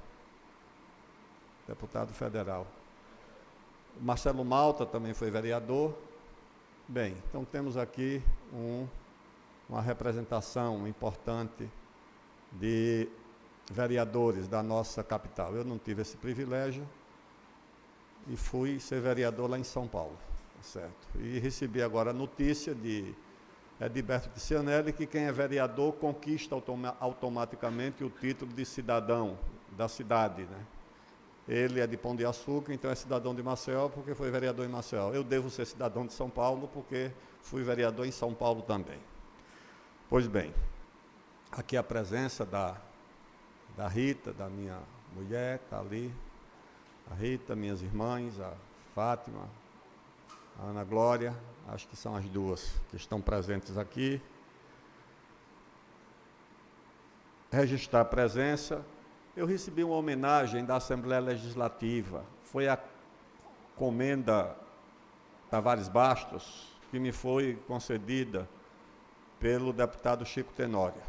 Deputado federal. Marcelo Malta também foi vereador. Bem, então temos aqui uma representação importante de vereadores da nossa capital. Eu não tive esse privilégio e fui ser vereador lá em São Paulo, certo? E recebi agora a notícia de Edilberto Tizianelli que quem é vereador conquista automaticamente o título de cidadão da cidade, né? Ele é de Pão de Açúcar, então é cidadão de Maceió porque foi vereador em Maceió. Eu devo ser cidadão de São Paulo porque fui vereador em São Paulo também. Pois bem, aqui a presença da Rita, da minha mulher, está ali. A Rita, minhas irmãs, a Fátima, a Ana Glória, acho que são as duas que estão presentes aqui. Registrar a presença. Eu recebi uma homenagem da Assembleia Legislativa, foi a Comenda Tavares Bastos, que me foi concedida pelo deputado Chico Tenório.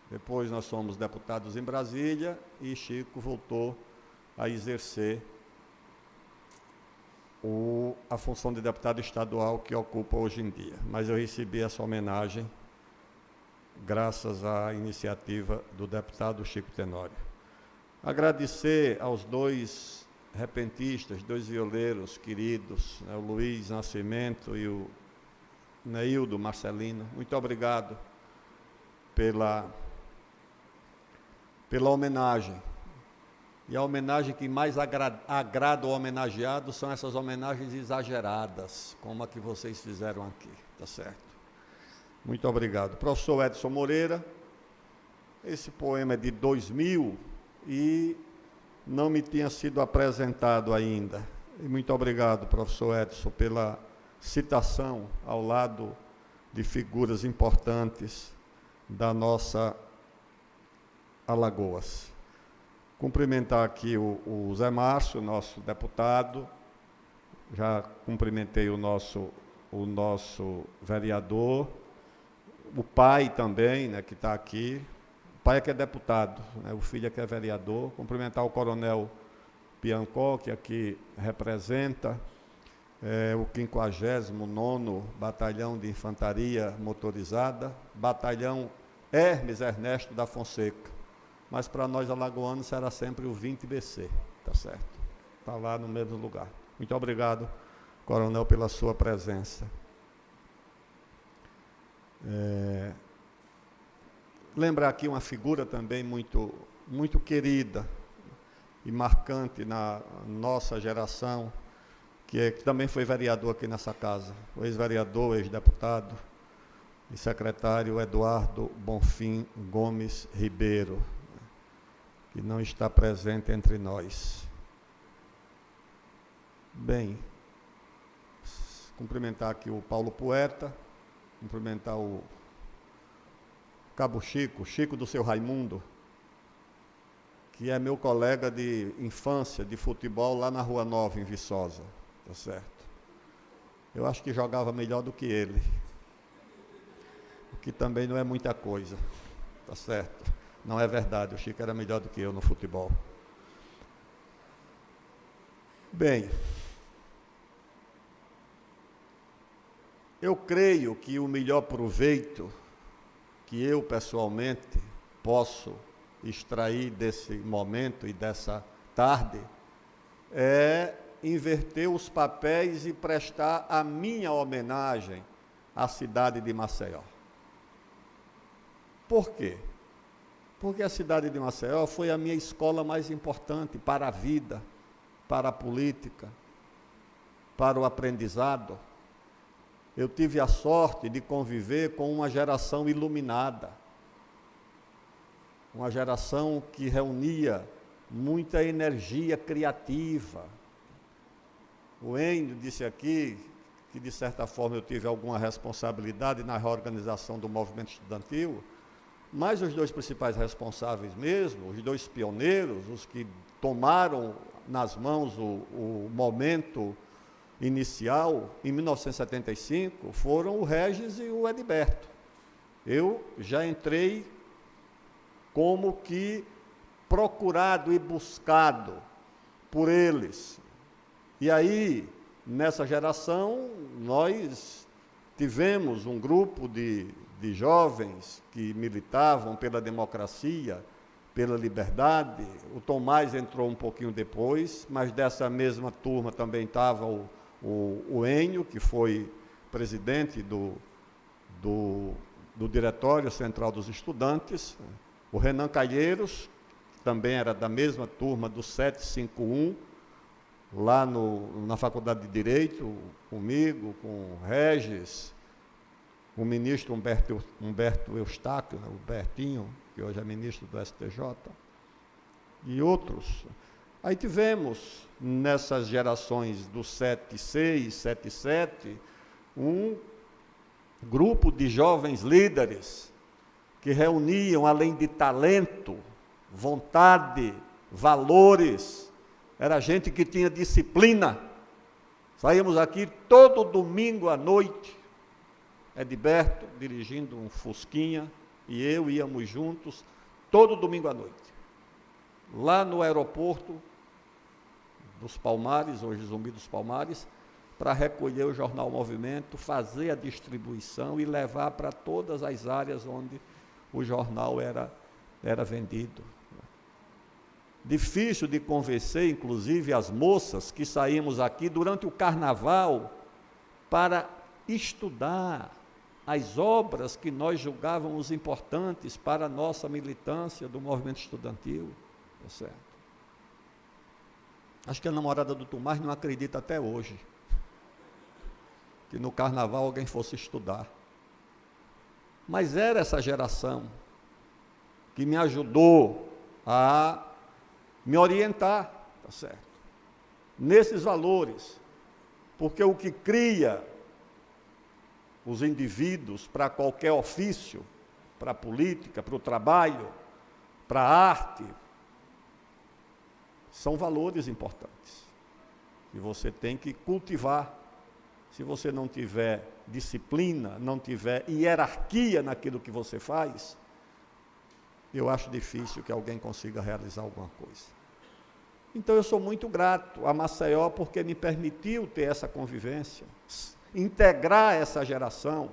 Depois nós fomos deputados em Brasília e Chico voltou a exercer a função de deputado estadual que ocupa hoje em dia. Mas eu recebi essa homenagem graças à iniciativa do deputado Chico Tenório. Agradecer aos dois repentistas, dois violeiros queridos, né, o Luiz Nascimento e o Neildo Marcelino. Muito obrigado pela homenagem. E a homenagem que mais agrada o homenageado são essas homenagens exageradas, como a que vocês fizeram aqui, tá certo? Muito obrigado. Professor Edson Moreira, esse poema é de 2000 e não me tinha sido apresentado ainda. E muito obrigado, professor Edson, pela citação ao lado de figuras importantes da nossa Alagoas. Cumprimentar aqui o Zé Márcio, nosso deputado, já cumprimentei o nosso vereador, o pai também, né, que está aqui, o pai é que é deputado, né, o filho é que é vereador, cumprimentar o coronel Piancó, que aqui representa o 59º Batalhão de Infantaria Motorizada, Batalhão Hermes Ernesto da Fonseca. Mas para nós alagoanos será sempre o 20BC, tá certo? Está lá no mesmo lugar. Muito obrigado, coronel, pela sua presença. Lembrar aqui uma figura também muito querida e marcante na nossa geração, que também foi vereador aqui nessa casa, o ex-vereador, ex-deputado e secretário Eduardo Bonfim Gomes Ribeiro, que não está presente entre nós. Bem, cumprimentar aqui o Paulo Poeta, cumprimentar o Cabo Chico do seu Raimundo, que é meu colega de infância, de futebol, lá na Rua Nova, em Viçosa, tá certo? Eu acho que jogava melhor do que ele, o que também não é muita coisa, tá certo? Não é verdade, o Chico era melhor do que eu no futebol. Bem, eu creio que o melhor proveito que eu, pessoalmente, posso extrair desse momento e dessa tarde é inverter os papéis e prestar a minha homenagem à cidade de Maceió. Por quê? Porque a cidade de Maceió foi a minha escola mais importante para a vida, para a política, para o aprendizado. eu tive a sorte de conviver com uma geração iluminada, uma geração que reunia muita energia criativa. O Enio disse aqui que, de certa forma, eu tive alguma responsabilidade na reorganização do movimento estudantil, mas os dois principais responsáveis mesmo, os dois pioneiros, os que tomaram nas mãos o momento inicial, em 1975, foram o Regis e o Edilberto. Eu já entrei como que procurado e buscado por eles. E aí, nessa geração, nós tivemos um grupo de jovens que militavam pela democracia, pela liberdade. O Tomás entrou um pouquinho depois, mas dessa mesma turma também estava o Enio, que foi presidente do Diretório Central dos Estudantes, o Renan Calheiros, que também era da mesma turma do 751, lá na Faculdade de Direito, comigo, com o Regis, o ministro Humberto Eustáquio, o Bertinho, que hoje é ministro do STJ, e outros. Aí tivemos, nessas gerações do 76, 77, um grupo de jovens líderes que reuniam, além de talento, vontade, valores, era gente que tinha disciplina. Saímos aqui todo domingo à noite, Edilberto dirigindo um Fusquinha, e eu íamos juntos, todo domingo à noite. Lá no aeroporto dos Palmares, hoje Zumbi dos Palmares, para recolher o jornal Movimento, fazer a distribuição e levar para todas as áreas onde o jornal era vendido. Difícil de convencer, inclusive, as moças que saímos aqui durante o carnaval para estudar as obras que nós julgávamos importantes para a nossa militância do movimento estudantil. Tá certo? Acho que a namorada do Tomás não acredita até hoje que no carnaval alguém fosse estudar. Mas era essa geração que me ajudou a me orientar, tá certo? Nesses valores, porque o que cria os indivíduos para qualquer ofício, para a política, para o trabalho, para a arte, são valores importantes, que você tem que cultivar. Se você não tiver disciplina, não tiver hierarquia naquilo que você faz, eu acho difícil que alguém consiga realizar alguma coisa. Então eu sou muito grato a Maceió porque me permitiu ter essa convivência, integrar essa geração.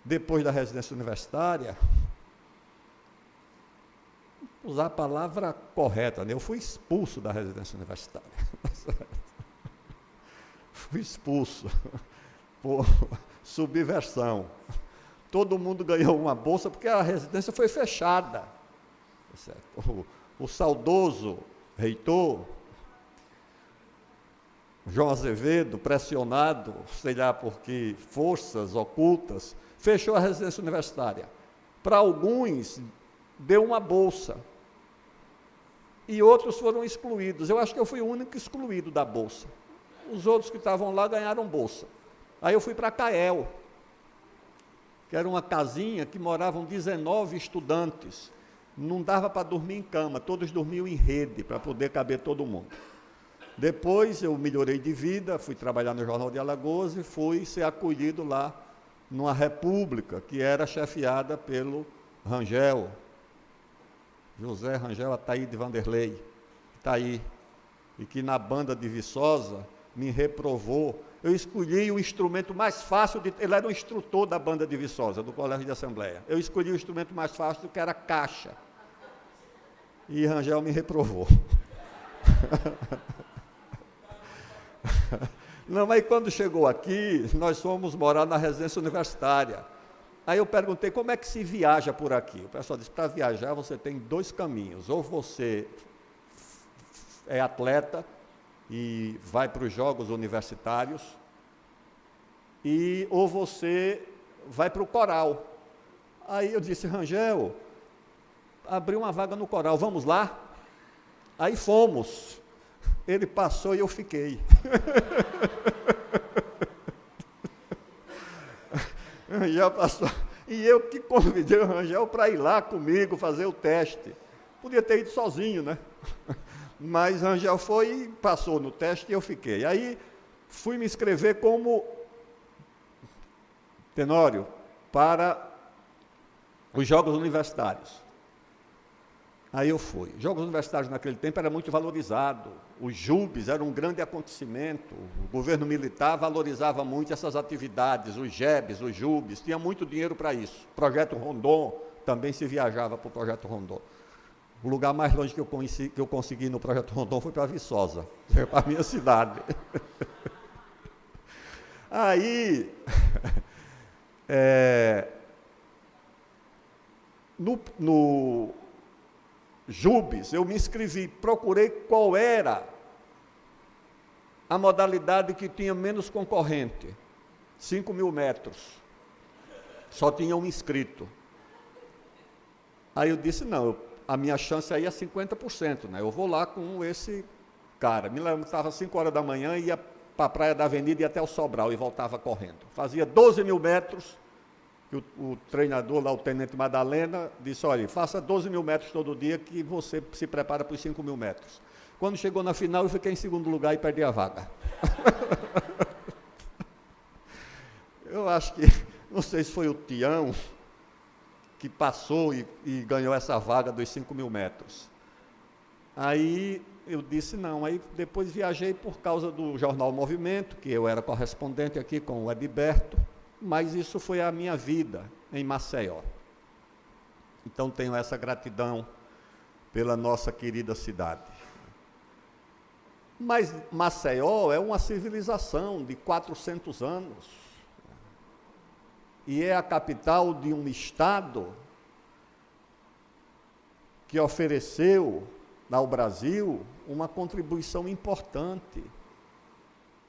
Depois da residência universitária, usar a palavra correta, né? Eu fui expulso da residência universitária. Fui expulso por subversão. Todo mundo ganhou uma bolsa porque a residência foi fechada. Certo? O saudoso reitor, João Azevedo, pressionado, sei lá por que forças ocultas, fechou a residência universitária. Para alguns, deu uma bolsa. E outros foram excluídos. Eu acho que eu fui o único excluído da bolsa. Os outros que estavam lá ganharam bolsa. Aí eu fui para Cael, que era uma casinha que moravam 19 estudantes. Não dava para dormir em cama, todos dormiam em rede, para poder caber todo mundo. Depois eu melhorei de vida, fui trabalhar no Jornal de Alagoas e fui ser acolhido lá numa república que era chefiada pelo Rangel, José Rangel Ataíde Vanderlei, que está aí, e que na banda de Viçosa me reprovou. Eu escolhi o instrumento mais fácil, ele era o instrutor da banda de Viçosa, do Colégio de Assembleia. Eu escolhi o instrumento mais fácil, que era caixa. E Rangel me reprovou. Não, mas quando chegou aqui, nós fomos morar na residência universitária. Aí eu perguntei, como é que se viaja por aqui? O pessoal disse, para viajar você tem dois caminhos. Ou você é atleta, e vai para os Jogos Universitários, ou você vai para o coral. Aí eu disse, Rangel, abriu uma vaga no coral, vamos lá? Aí fomos. Ele passou e eu fiquei. Rangel passou. E eu que convidei o Rangel para ir lá comigo fazer o teste. Podia ter ido sozinho, né? Mas Rangel foi e passou no teste e eu fiquei. Aí fui me inscrever como tenório para os Jogos Universitários. Aí eu fui. Jogos Universitários naquele tempo era muito valorizado. Os JUBs eram um grande acontecimento. O governo militar valorizava muito essas atividades, os JEBs, os JUBs, tinha muito dinheiro para isso. Projeto Rondon, também se viajava para o Projeto Rondon. O lugar mais longe que eu consegui no Projeto Rondon foi para Viçosa, para a minha cidade. Aí, no JUBs, eu me inscrevi, procurei qual era a modalidade que tinha menos concorrente, 5.000 metros, só tinha um inscrito. Aí eu disse, não, a minha chance aí é 50%, né? Eu vou lá com esse cara. Me lembro que estava às 5 horas da manhã, ia para a Praia da Avenida, ia até o Sobral e voltava correndo. Fazia 12.000 metros, que o treinador lá, o Tenente Madalena, disse, olha, faça 12.000 metros todo dia que você se prepara para os 5.000 metros. Quando chegou na final, eu fiquei em segundo lugar e perdi a vaga. Eu acho que, não sei se foi o Tião que passou e ganhou essa vaga dos 5.000 metros. Aí eu disse não, aí depois viajei por causa do jornal Movimento, que eu era correspondente aqui com o Edberto, mas isso foi a minha vida em Maceió. Então tenho essa gratidão pela nossa querida cidade. Mas Maceió é uma civilização de 400 anos. E é a capital de um estado que ofereceu ao Brasil uma contribuição importante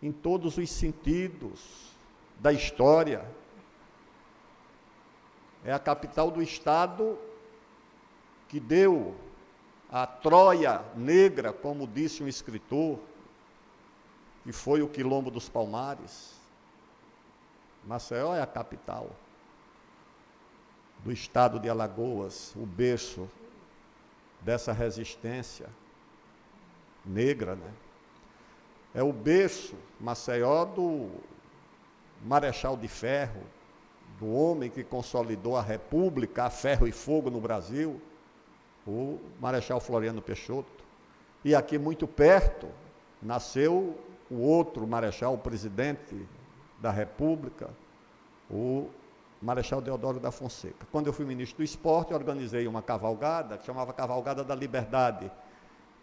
em todos os sentidos da história. É a capital do estado que deu a Troia Negra, como disse um escritor, que foi o Quilombo dos Palmares. Maceió é a capital do estado de Alagoas, o berço dessa resistência negra, né? É o berço, Maceió, do Marechal de Ferro, do homem que consolidou a República a ferro e fogo no Brasil, o Marechal Floriano Peixoto. E aqui muito perto nasceu o outro Marechal, o presidente da República, o Marechal Deodoro da Fonseca. Quando eu fui ministro do Esporte, eu organizei uma cavalgada, que chamava Cavalgada da Liberdade,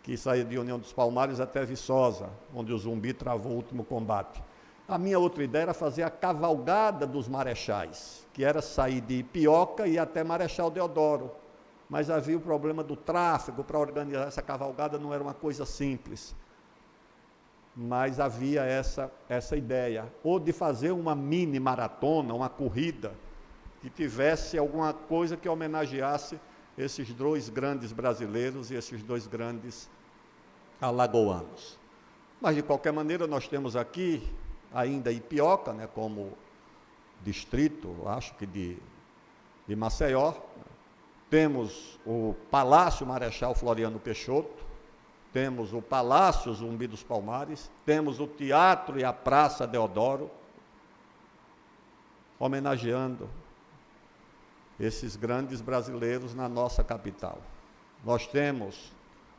que saía de União dos Palmares até Viçosa, onde o Zumbi travou o último combate. A minha outra ideia era fazer a Cavalgada dos Marechais, que era sair de Ipioca e ir até Marechal Deodoro. Mas havia o problema do tráfego, para organizar essa cavalgada não era uma coisa simples. Mas havia essa ideia, ou de fazer uma mini maratona, uma corrida, que tivesse alguma coisa que homenageasse esses dois grandes brasileiros e esses dois grandes alagoanos. Mas, de qualquer maneira, nós temos aqui ainda Ipioca, né, como distrito, acho que de Maceió. Temos o Palácio Marechal Floriano Peixoto, temos o Palácio Zumbi dos Palmares, temos o Teatro e a Praça Deodoro, homenageando esses grandes brasileiros na nossa capital. Nós temos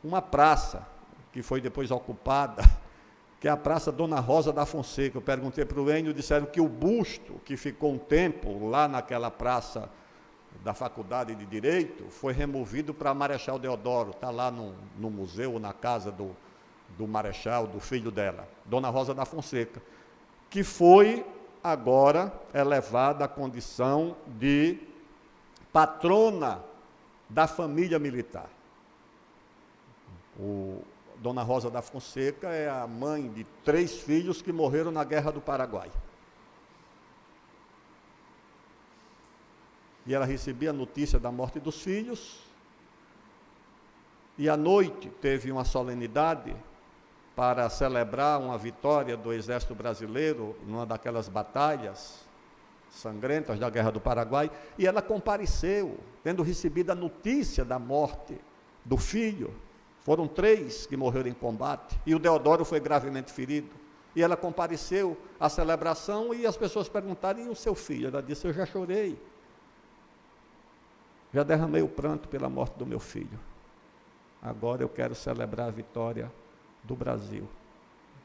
uma praça, que foi depois ocupada, que é a Praça Dona Rosa da Fonseca. Eu perguntei para o Enio, disseram que o busto, que ficou um tempo lá naquela praça da Faculdade de Direito, foi removido para Marechal Deodoro, está lá no museu, na casa do Marechal, do filho dela, Dona Rosa da Fonseca, que foi agora elevada à condição de patrona da família militar. Dona Rosa da Fonseca é a mãe de 3 filhos que morreram na Guerra do Paraguai. E ela recebia a notícia da morte dos filhos, e à noite teve uma solenidade para celebrar uma vitória do Exército Brasileiro numa daquelas batalhas sangrentas da Guerra do Paraguai, e ela compareceu, tendo recebido a notícia da morte do filho. Foram 3 que morreram em combate, e o Deodoro foi gravemente ferido. E ela compareceu à celebração, e as pessoas perguntaram: e o seu filho? Ela disse: eu já chorei, já derramei o pranto pela morte do meu filho. Agora eu quero celebrar a vitória do Brasil.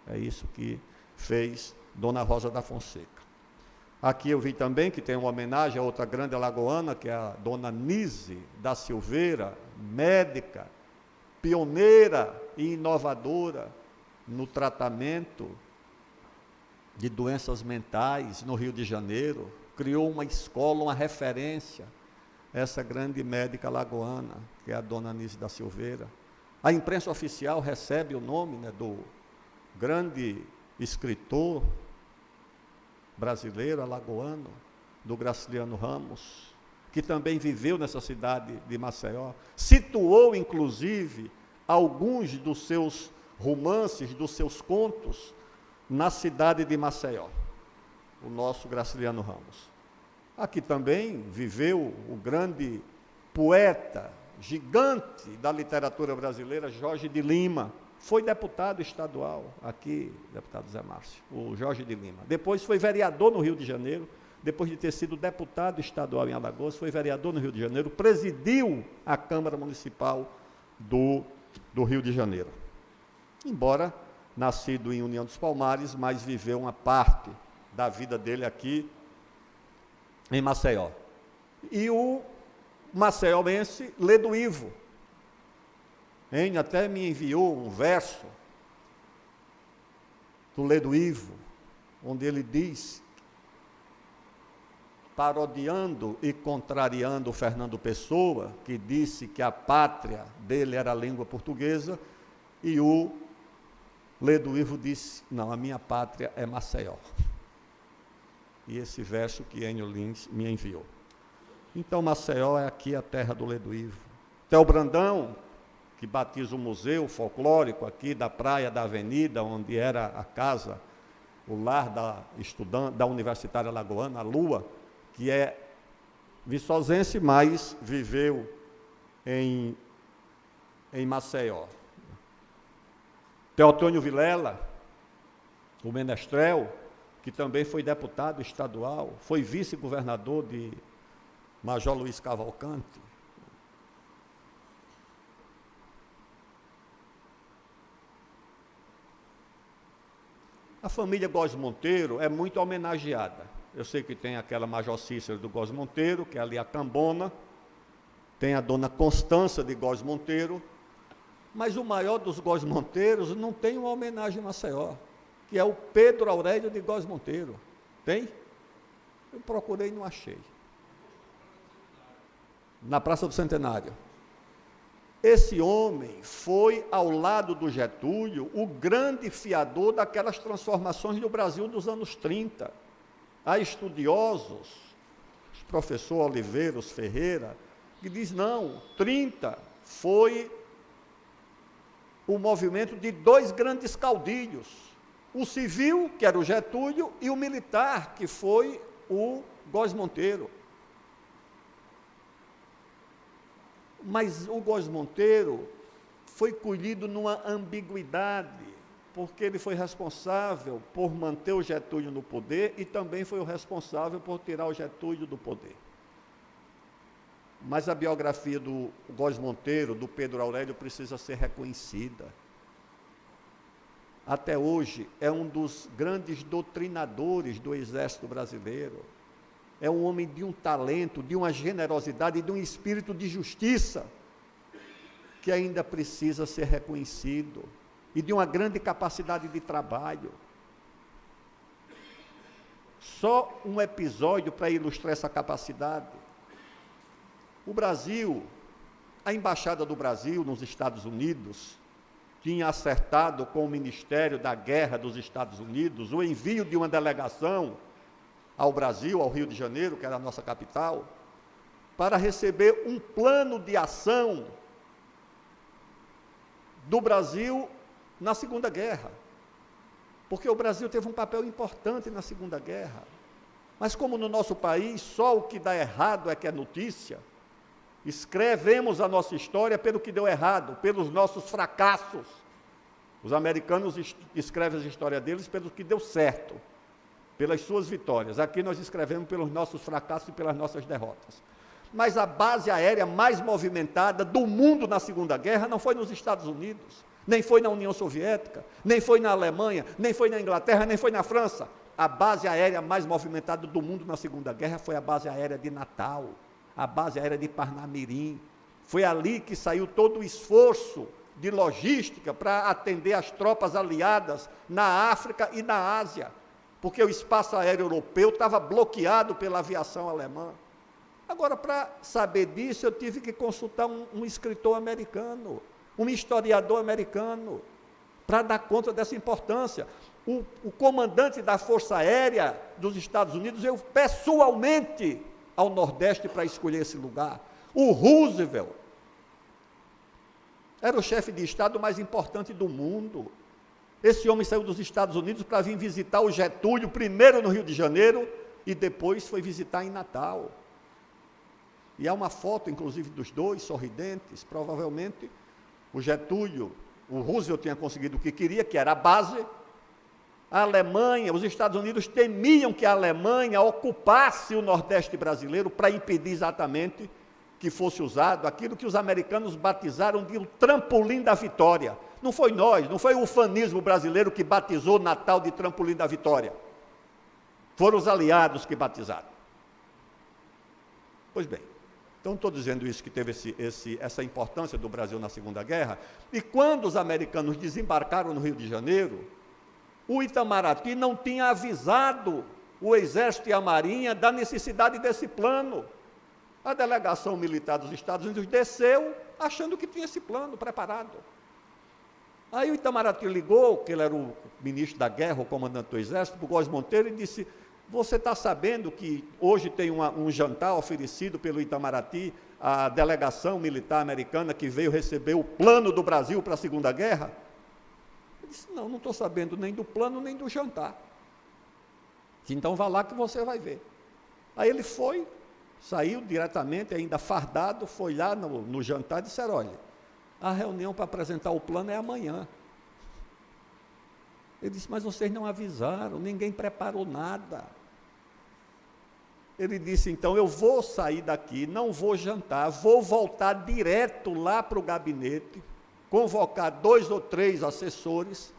É isso que fez Dona Rosa da Fonseca. Aqui eu vi também que tem uma homenagem a outra grande alagoana, que é a Dona Nise da Silveira, médica, pioneira e inovadora no tratamento de doenças mentais no Rio de Janeiro. Criou uma escola, uma referência, essa grande médica alagoana, que é a Dona Nise da Silveira. A imprensa oficial recebe o nome, né, do grande escritor brasileiro, alagoano, do Graciliano Ramos, que também viveu nessa cidade de Maceió. Situou, inclusive, alguns dos seus romances, dos seus contos, na cidade de Maceió, o nosso Graciliano Ramos. Aqui também viveu o grande poeta, gigante da literatura brasileira, Jorge de Lima. Foi deputado estadual aqui, deputado Zé Márcio, o Jorge de Lima. Depois foi vereador no Rio de Janeiro, depois de ter sido deputado estadual em Alagoas, foi vereador no Rio de Janeiro, presidiu a Câmara Municipal do Rio de Janeiro. Embora nascido em União dos Palmares, mas viveu uma parte da vida dele aqui em Maceió. E o maceioense Ledo Ivo, Enio até me enviou um verso do Ledo Ivo, onde ele diz, parodiando e contrariando o Fernando Pessoa, que disse que a pátria dele era a língua portuguesa, e o Ledo Ivo disse: não, a minha pátria é Maceió. E esse verso que Enio Lins me enviou. Então Maceió é aqui a terra do Ledo Ivo. Theo Brandão, que batiza o museu folclórico aqui da Praia da Avenida, onde era a casa, o lar da estudante, da universitária alagoana, a Lua, que é viçosense, mas viveu em Maceió. Teotônio Vilela, o menestrel, que também foi deputado estadual, foi vice-governador de Major Luiz Cavalcante. A família Góes Monteiro é muito homenageada. Eu sei que tem aquela Major Cícero do Góes Monteiro, que é ali a Cambona, tem a dona Constança de Góes Monteiro, mas o maior dos Góes Monteiros não tem uma homenagem em Maceió, que é o Pedro Aurélio de Góes Monteiro. Tem? Eu procurei e não achei. Na Praça do Centenário. Esse homem foi, ao lado do Getúlio, o grande fiador daquelas transformações do Brasil dos anos 30. Há estudiosos, o professor Oliveiros Ferreira, que diz, não, 30 foi o movimento de 2 grandes caudilhos, o civil, que era o Getúlio, e o militar, que foi o Góes Monteiro. Mas o Góes Monteiro foi colhido numa ambiguidade, porque ele foi responsável por manter o Getúlio no poder e também foi o responsável por tirar o Getúlio do poder. Mas a biografia do Góes Monteiro, do Pedro Aurélio, precisa ser reconhecida. Até hoje, é um dos grandes doutrinadores do Exército Brasileiro. É um homem de um talento, de uma generosidade e de um espírito de justiça que ainda precisa ser reconhecido, e de uma grande capacidade de trabalho. Só um episódio para ilustrar essa capacidade. O Brasil, a Embaixada do Brasil nos Estados Unidos, tinha acertado com o Ministério da Guerra dos Estados Unidos o envio de uma delegação ao Brasil, ao Rio de Janeiro, que era a nossa capital, para receber um plano de ação do Brasil na Segunda Guerra. Porque o Brasil teve um papel importante na Segunda Guerra. Mas como no nosso país só o que dá errado é que é notícia, escrevemos a nossa história pelo que deu errado, pelos nossos fracassos. Os americanos escrevem a história deles pelo que deu certo, pelas suas vitórias. Aqui nós escrevemos pelos nossos fracassos e pelas nossas derrotas. Mas a base aérea mais movimentada do mundo na Segunda Guerra não foi nos Estados Unidos, nem foi na União Soviética, nem foi na Alemanha, nem foi na Inglaterra, nem foi na França. A base aérea mais movimentada do mundo na Segunda Guerra foi a base aérea de Natal, a base aérea de Parnamirim. Foi ali que saiu todo o esforço de logística para atender as tropas aliadas na África e na Ásia, porque o espaço aéreo europeu estava bloqueado pela aviação alemã. Agora, para saber disso, eu tive que consultar um escritor americano, um historiador americano, para dar conta dessa importância. O comandante da Força Aérea dos Estados Unidos, eu pessoalmente ao Nordeste para escolher esse lugar. O Roosevelt era o chefe de Estado mais importante do mundo. Esse homem saiu dos Estados Unidos para vir visitar o Getúlio, primeiro no Rio de Janeiro, e depois foi visitar em Natal. E há uma foto, inclusive, dos dois sorridentes. Provavelmente o Getúlio, o Roosevelt tinha conseguido o que queria, que era a base. A Alemanha, os Estados Unidos temiam que a Alemanha ocupasse o Nordeste brasileiro para impedir exatamente que fosse usado aquilo que os americanos batizaram de o trampolim da vitória. Não foi nós, não foi o ufanismo brasileiro que batizou Natal de trampolim da vitória. Foram os aliados que batizaram. Pois bem, então estou dizendo isso, que teve essa importância do Brasil na Segunda Guerra, e quando os americanos desembarcaram no Rio de Janeiro, o Itamaraty não tinha avisado o Exército e a Marinha da necessidade desse plano. A delegação militar dos Estados Unidos desceu achando que tinha esse plano preparado. Aí o Itamaraty ligou, que ele era o ministro da Guerra, o comandante do Exército, para o Góes Monteiro, e disse: você está sabendo que hoje tem um jantar oferecido pelo Itamaraty à delegação militar americana que veio receber o plano do Brasil para a Segunda Guerra? Ele disse: não estou sabendo nem do plano, nem do jantar. Então vá lá que você vai ver. Aí ele foi, saiu diretamente, ainda fardado, foi lá no jantar e disseram: olha, a reunião para apresentar o plano é amanhã. Ele disse: mas vocês não avisaram, ninguém preparou nada. Ele disse: então eu vou sair daqui, não vou jantar, vou voltar direto lá para o gabinete, convocar 2 ou 3 assessores,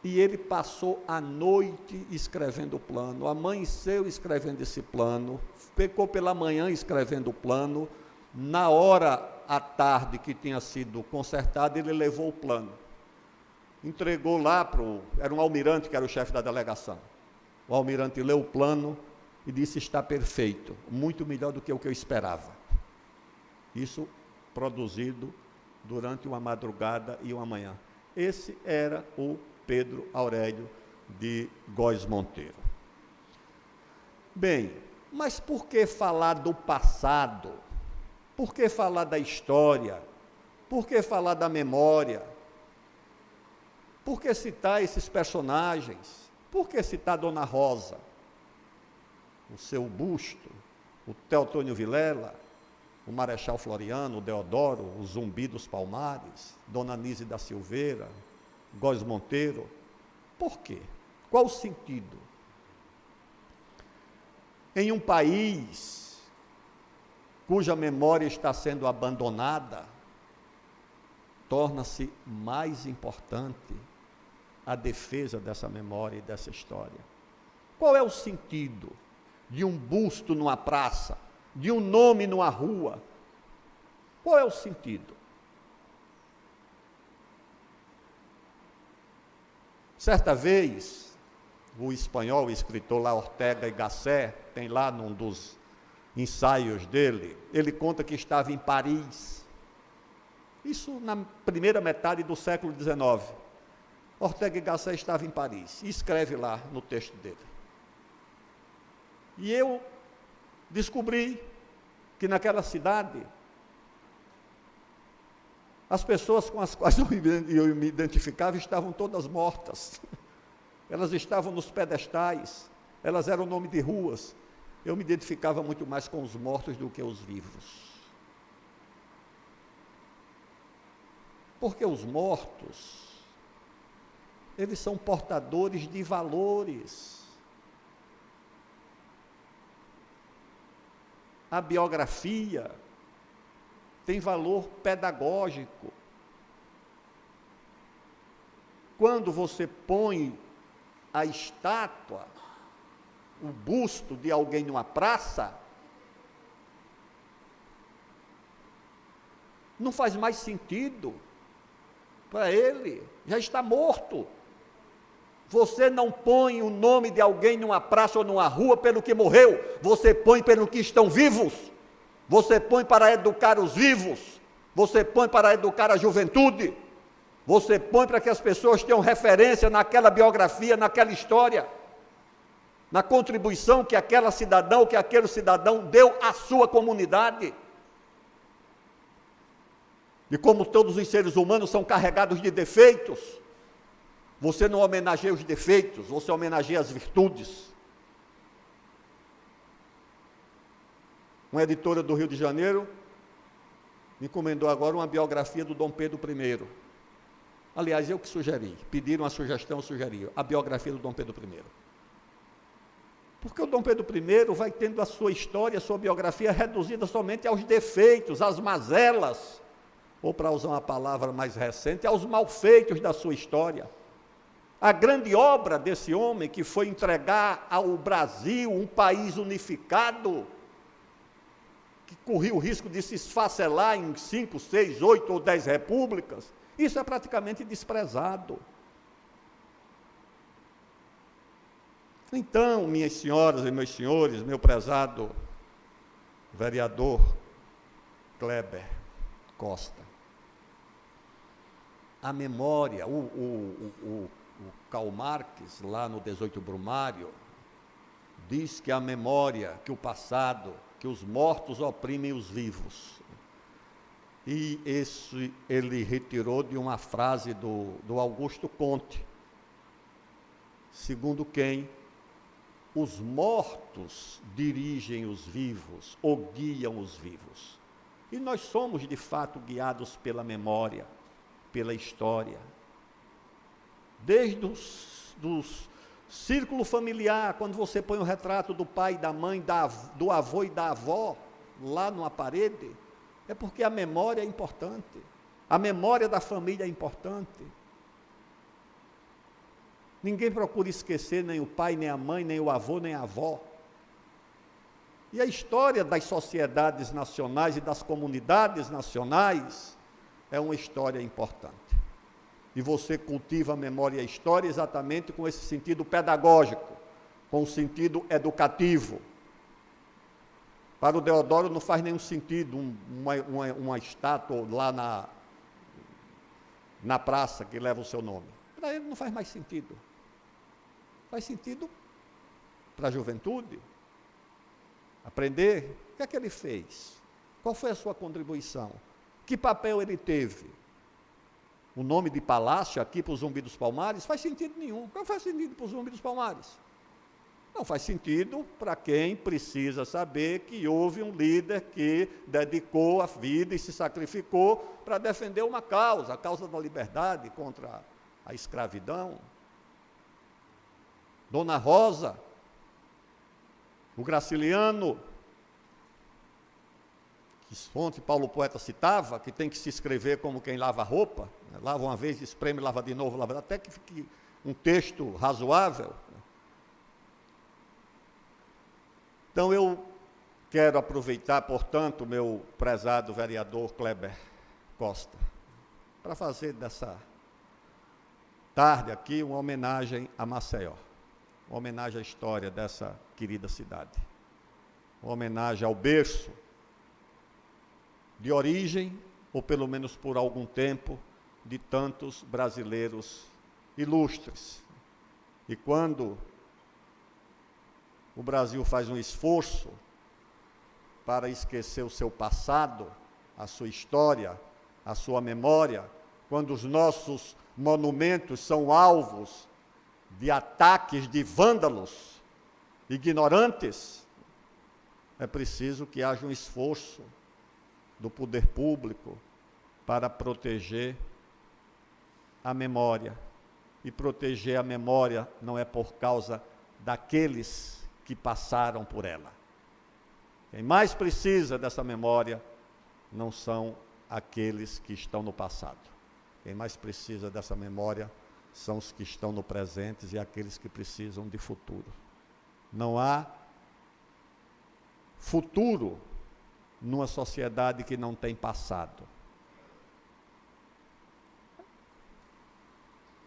e ele passou a noite escrevendo o plano, amanheceu escrevendo esse plano, ficou pela manhã escrevendo o plano. Na hora à tarde que tinha sido consertado, ele levou o plano, entregou lá era um almirante que era o chefe da delegação. O almirante leu o plano e disse: está perfeito, muito melhor do que o que eu esperava. Isso produzido durante uma madrugada e uma manhã. Esse era o Pedro Aurélio de Góes Monteiro. Bem, mas por que falar do passado? Por que falar da história? Por que falar da memória? Por que citar esses personagens? Por que citar Dona Rosa, o seu busto, o Teotônio Vilela, o Marechal Floriano, o Deodoro, o Zumbi dos Palmares, Dona Nise da Silveira, Góes Monteiro? Por quê? Qual o sentido? Em um país cuja memória está sendo abandonada, torna-se mais importante a defesa dessa memória e dessa história. Qual é o sentido de um busto numa praça, de um nome numa rua? Qual é o sentido? Certa vez, o espanhol, o escritor lá, Ortega y Gasset, tem lá num dos ensaios dele, ele conta que estava em Paris, Isso na primeira metade do século XIX. Ortega y Gasset estava em Paris, e escreve lá no texto dele. E eu descobri que naquela cidade, as pessoas com as quais eu me identificava estavam todas mortas. Elas estavam nos pedestais, elas eram nome de ruas. Eu me identificava muito mais com os mortos do que os vivos. Porque os mortos, eles são portadores de valores. A biografia tem valor pedagógico. Quando você põe a estátua, o busto de alguém numa praça, não faz mais sentido para ele, já está morto. Você não põe o nome de alguém numa praça ou numa rua pelo que morreu, você põe pelo que estão vivos, você põe para educar os vivos, você põe para educar a juventude, você põe para que as pessoas tenham referência naquela biografia, naquela história, na contribuição que aquela cidadã ou que aquele cidadão deu à sua comunidade. E como todos os seres humanos são carregados de defeitos, você não homenageia os defeitos, você homenageia as virtudes. Uma editora do Rio de Janeiro me encomendou agora uma biografia do Dom Pedro I. Aliás, eu que sugeri, pediram a sugestão, eu sugeri a biografia do Dom Pedro I. Porque o Dom Pedro I vai tendo a sua história, a sua biografia reduzida somente aos defeitos, às mazelas, ou para usar uma palavra mais recente, aos malfeitos da sua história. A grande obra desse homem, que foi entregar ao Brasil um país unificado, que corria o risco de se esfacelar em 5, 6, 8 ou 10 repúblicas, isso é praticamente desprezado. Então, minhas senhoras e meus senhores, meu prezado vereador Kleber Costa, a memória, o Karl Marx, lá no 18 Brumário, diz que a memória, que o passado, que os mortos oprimem os vivos. E isso ele retirou de uma frase do Augusto Conte, segundo quem os mortos dirigem os vivos, ou guiam os vivos. E nós somos, de fato, guiados pela memória, pela história. Desde do círculo familiar, quando você põe o retrato do pai, da mãe, do avô e da avó, lá numa parede, é porque a memória é importante. A memória da família é importante. Ninguém procura esquecer nem o pai, nem a mãe, nem o avô, nem a avó. E a história das sociedades nacionais e das comunidades nacionais é uma história importante. E você cultiva a memória e a história exatamente com esse sentido pedagógico, com o sentido educativo. Para o Deodoro não faz nenhum sentido uma estátua lá na praça que leva o seu nome. Para ele não faz mais sentido. Faz sentido para a juventude. Aprender o que é que ele fez, qual foi a sua contribuição, que papel ele teve. O nome de palácio aqui para o Zumbi dos Palmares faz sentido nenhum. Não faz sentido para o Zumbi dos Palmares. Não faz sentido para quem precisa saber que houve um líder que dedicou a vida e se sacrificou para defender uma causa, a causa da liberdade contra a escravidão. Dona Rosa, o Graciliano, que fonte Paulo Poeta citava, que tem que se escrever como quem lava roupa, né? Lava uma vez, espreme, lava de novo, lava, até que fique um texto razoável. Então eu quero aproveitar, portanto, meu prezado vereador Kleber Costa, para fazer dessa tarde aqui uma homenagem a Maceió, uma homenagem à história dessa querida cidade, uma homenagem ao berço de origem, ou pelo menos por algum tempo, de tantos brasileiros ilustres. E quando o Brasil faz um esforço para esquecer o seu passado, a sua história, a sua memória, quando os nossos monumentos são alvos de ataques de vândalos, ignorantes, é preciso que haja um esforço do poder público para proteger a memória. E proteger a memória não é por causa daqueles que passaram por ela. Quem mais precisa dessa memória não são aqueles que estão no passado. Quem mais precisa dessa memória são os que estão no presente e aqueles que precisam de futuro. Não há futuro numa sociedade que não tem passado.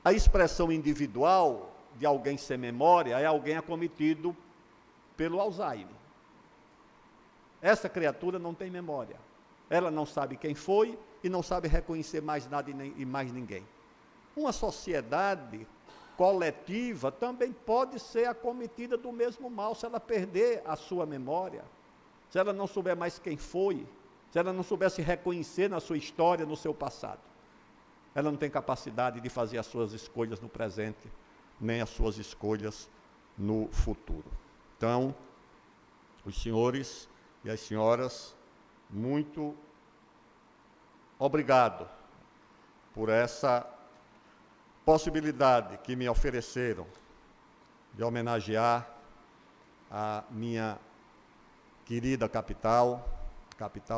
A expressão individual de alguém sem memória é alguém acometido pelo Alzheimer. Essa criatura não tem memória. Ela não sabe quem foi e não sabe reconhecer mais nada e mais ninguém. Uma sociedade coletiva também pode ser acometida do mesmo mal se ela perder a sua memória, se ela não souber mais quem foi, se ela não souber se reconhecer na sua história, no seu passado. Ela não tem capacidade de fazer as suas escolhas no presente, nem as suas escolhas no futuro. Então, os senhores e as senhoras, muito obrigado por essa possibilidade que me ofereceram de homenagear a minha querida capital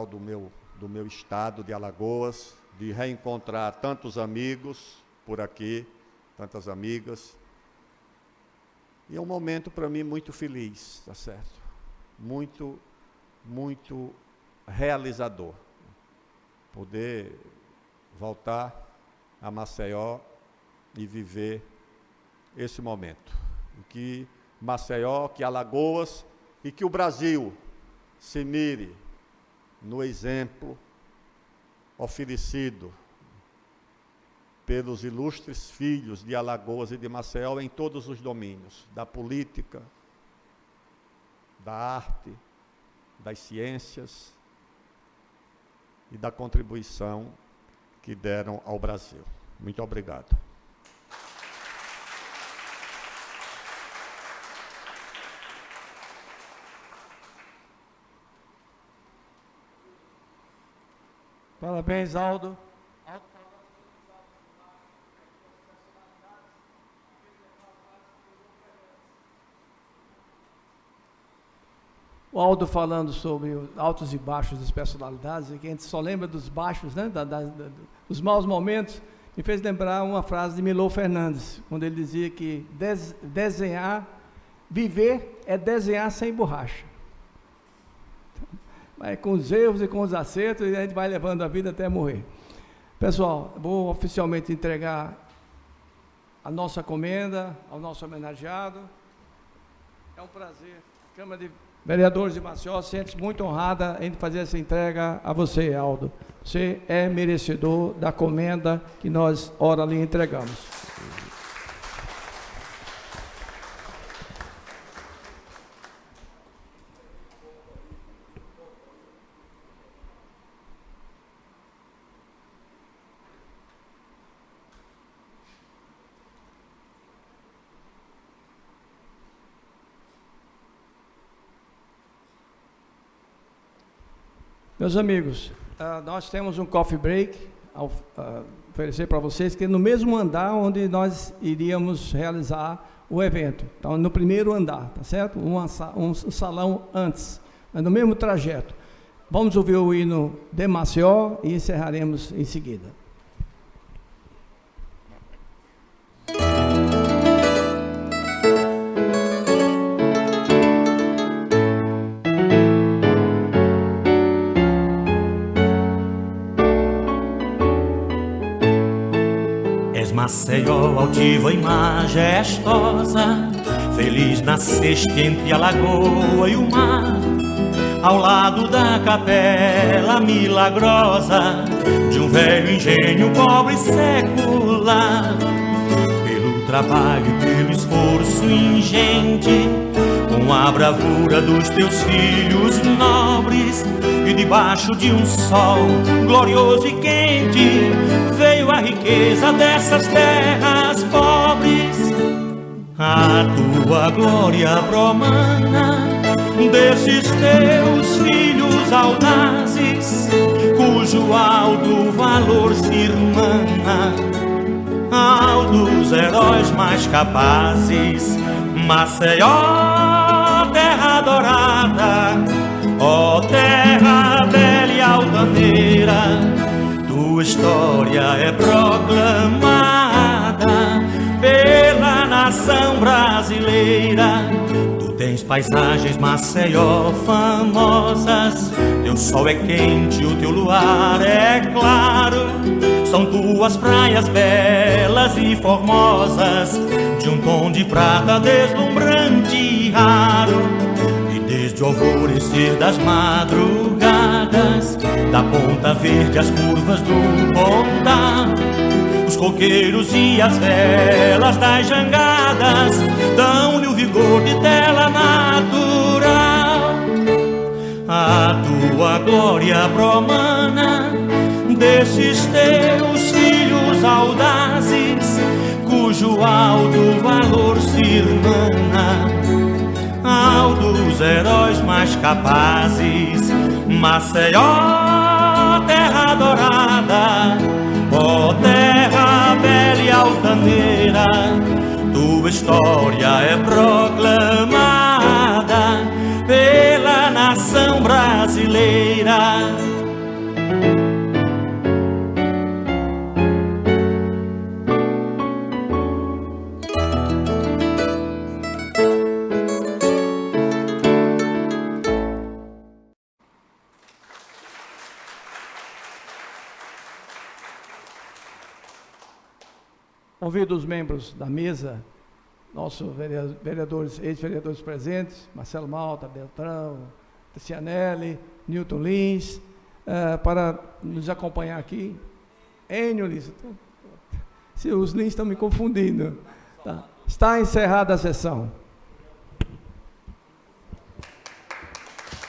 do meu estado de Alagoas, de reencontrar tantos amigos por aqui, tantas amigas. E é um momento para mim muito feliz, tá certo? Muito, muito realizador. Poder voltar a Maceió e viver esse momento. Em que Maceió, que Alagoas e que o Brasil se mire no exemplo oferecido pelos ilustres filhos de Alagoas e de Maceió em todos os domínios, da política, da arte, das ciências e da contribuição que deram ao Brasil. Muito obrigado. Parabéns, Aldo. O Aldo falando sobre os altos e baixos das personalidades, e que a gente só lembra dos baixos, né, dos maus momentos, me fez lembrar uma frase de Milor Fernandes, quando ele dizia que viver é desenhar sem borracha. Mas com os erros e com os acertos, a gente vai levando a vida até morrer. Pessoal, vou oficialmente entregar a nossa comenda ao nosso homenageado. É um prazer. Câmara de Vereadores de Maceió, sente-se muito honrada em fazer essa entrega a você, Aldo. Você é merecedor da comenda que nós, ora, lhe entregamos. Meus amigos, nós temos um coffee break a oferecer para vocês, que é no mesmo andar onde nós iríamos realizar o evento. Então, no primeiro andar, tá certo? Um salão antes, mas no mesmo trajeto. Vamos ouvir o hino de Maceió e encerraremos em seguida. Maceió altiva e majestosa, feliz nasceste entre a lagoa e o mar. ao lado da capela milagrosa de um velho engenho pobre e secular. Pelo trabalho e pelo esforço ingente, com a bravura dos teus filhos nobres, e debaixo de um sol glorioso e quente, veio a riqueza dessas terras pobres. A tua glória promana desses teus filhos audazes, cujo alto valor se irmana ao dos heróis mais capazes. Maceió, terra dourada, ó terra bela e altaneira, tua história é proclamada pela nação brasileira. Tu tens paisagens, Maceió, famosas, teu sol é quente, o teu luar é claro. São tuas praias belas e formosas, de um tom de prata deslumbrante e raro. E desde o alvorecer das madrugadas, da Ponta Verde às curvas do Pontal, os coqueiros e as velas das jangadas dão-lhe o vigor de tela natural. A tua glória promana desses teus filhos audazes, cujo alto valor se irmana ao dos heróis mais capazes. Maceió, terra dourada, ó terra bela e altaneira, tua história é proclamada pela nação brasileira. Convido os membros da mesa, nossos vereadores, ex-vereadores presentes, Marcelo Malta, Beltrão, Tizianelli, Newton Lins, para nos acompanhar aqui. Enio Lins, se os Lins estão me confundindo. Tá. Está encerrada a sessão.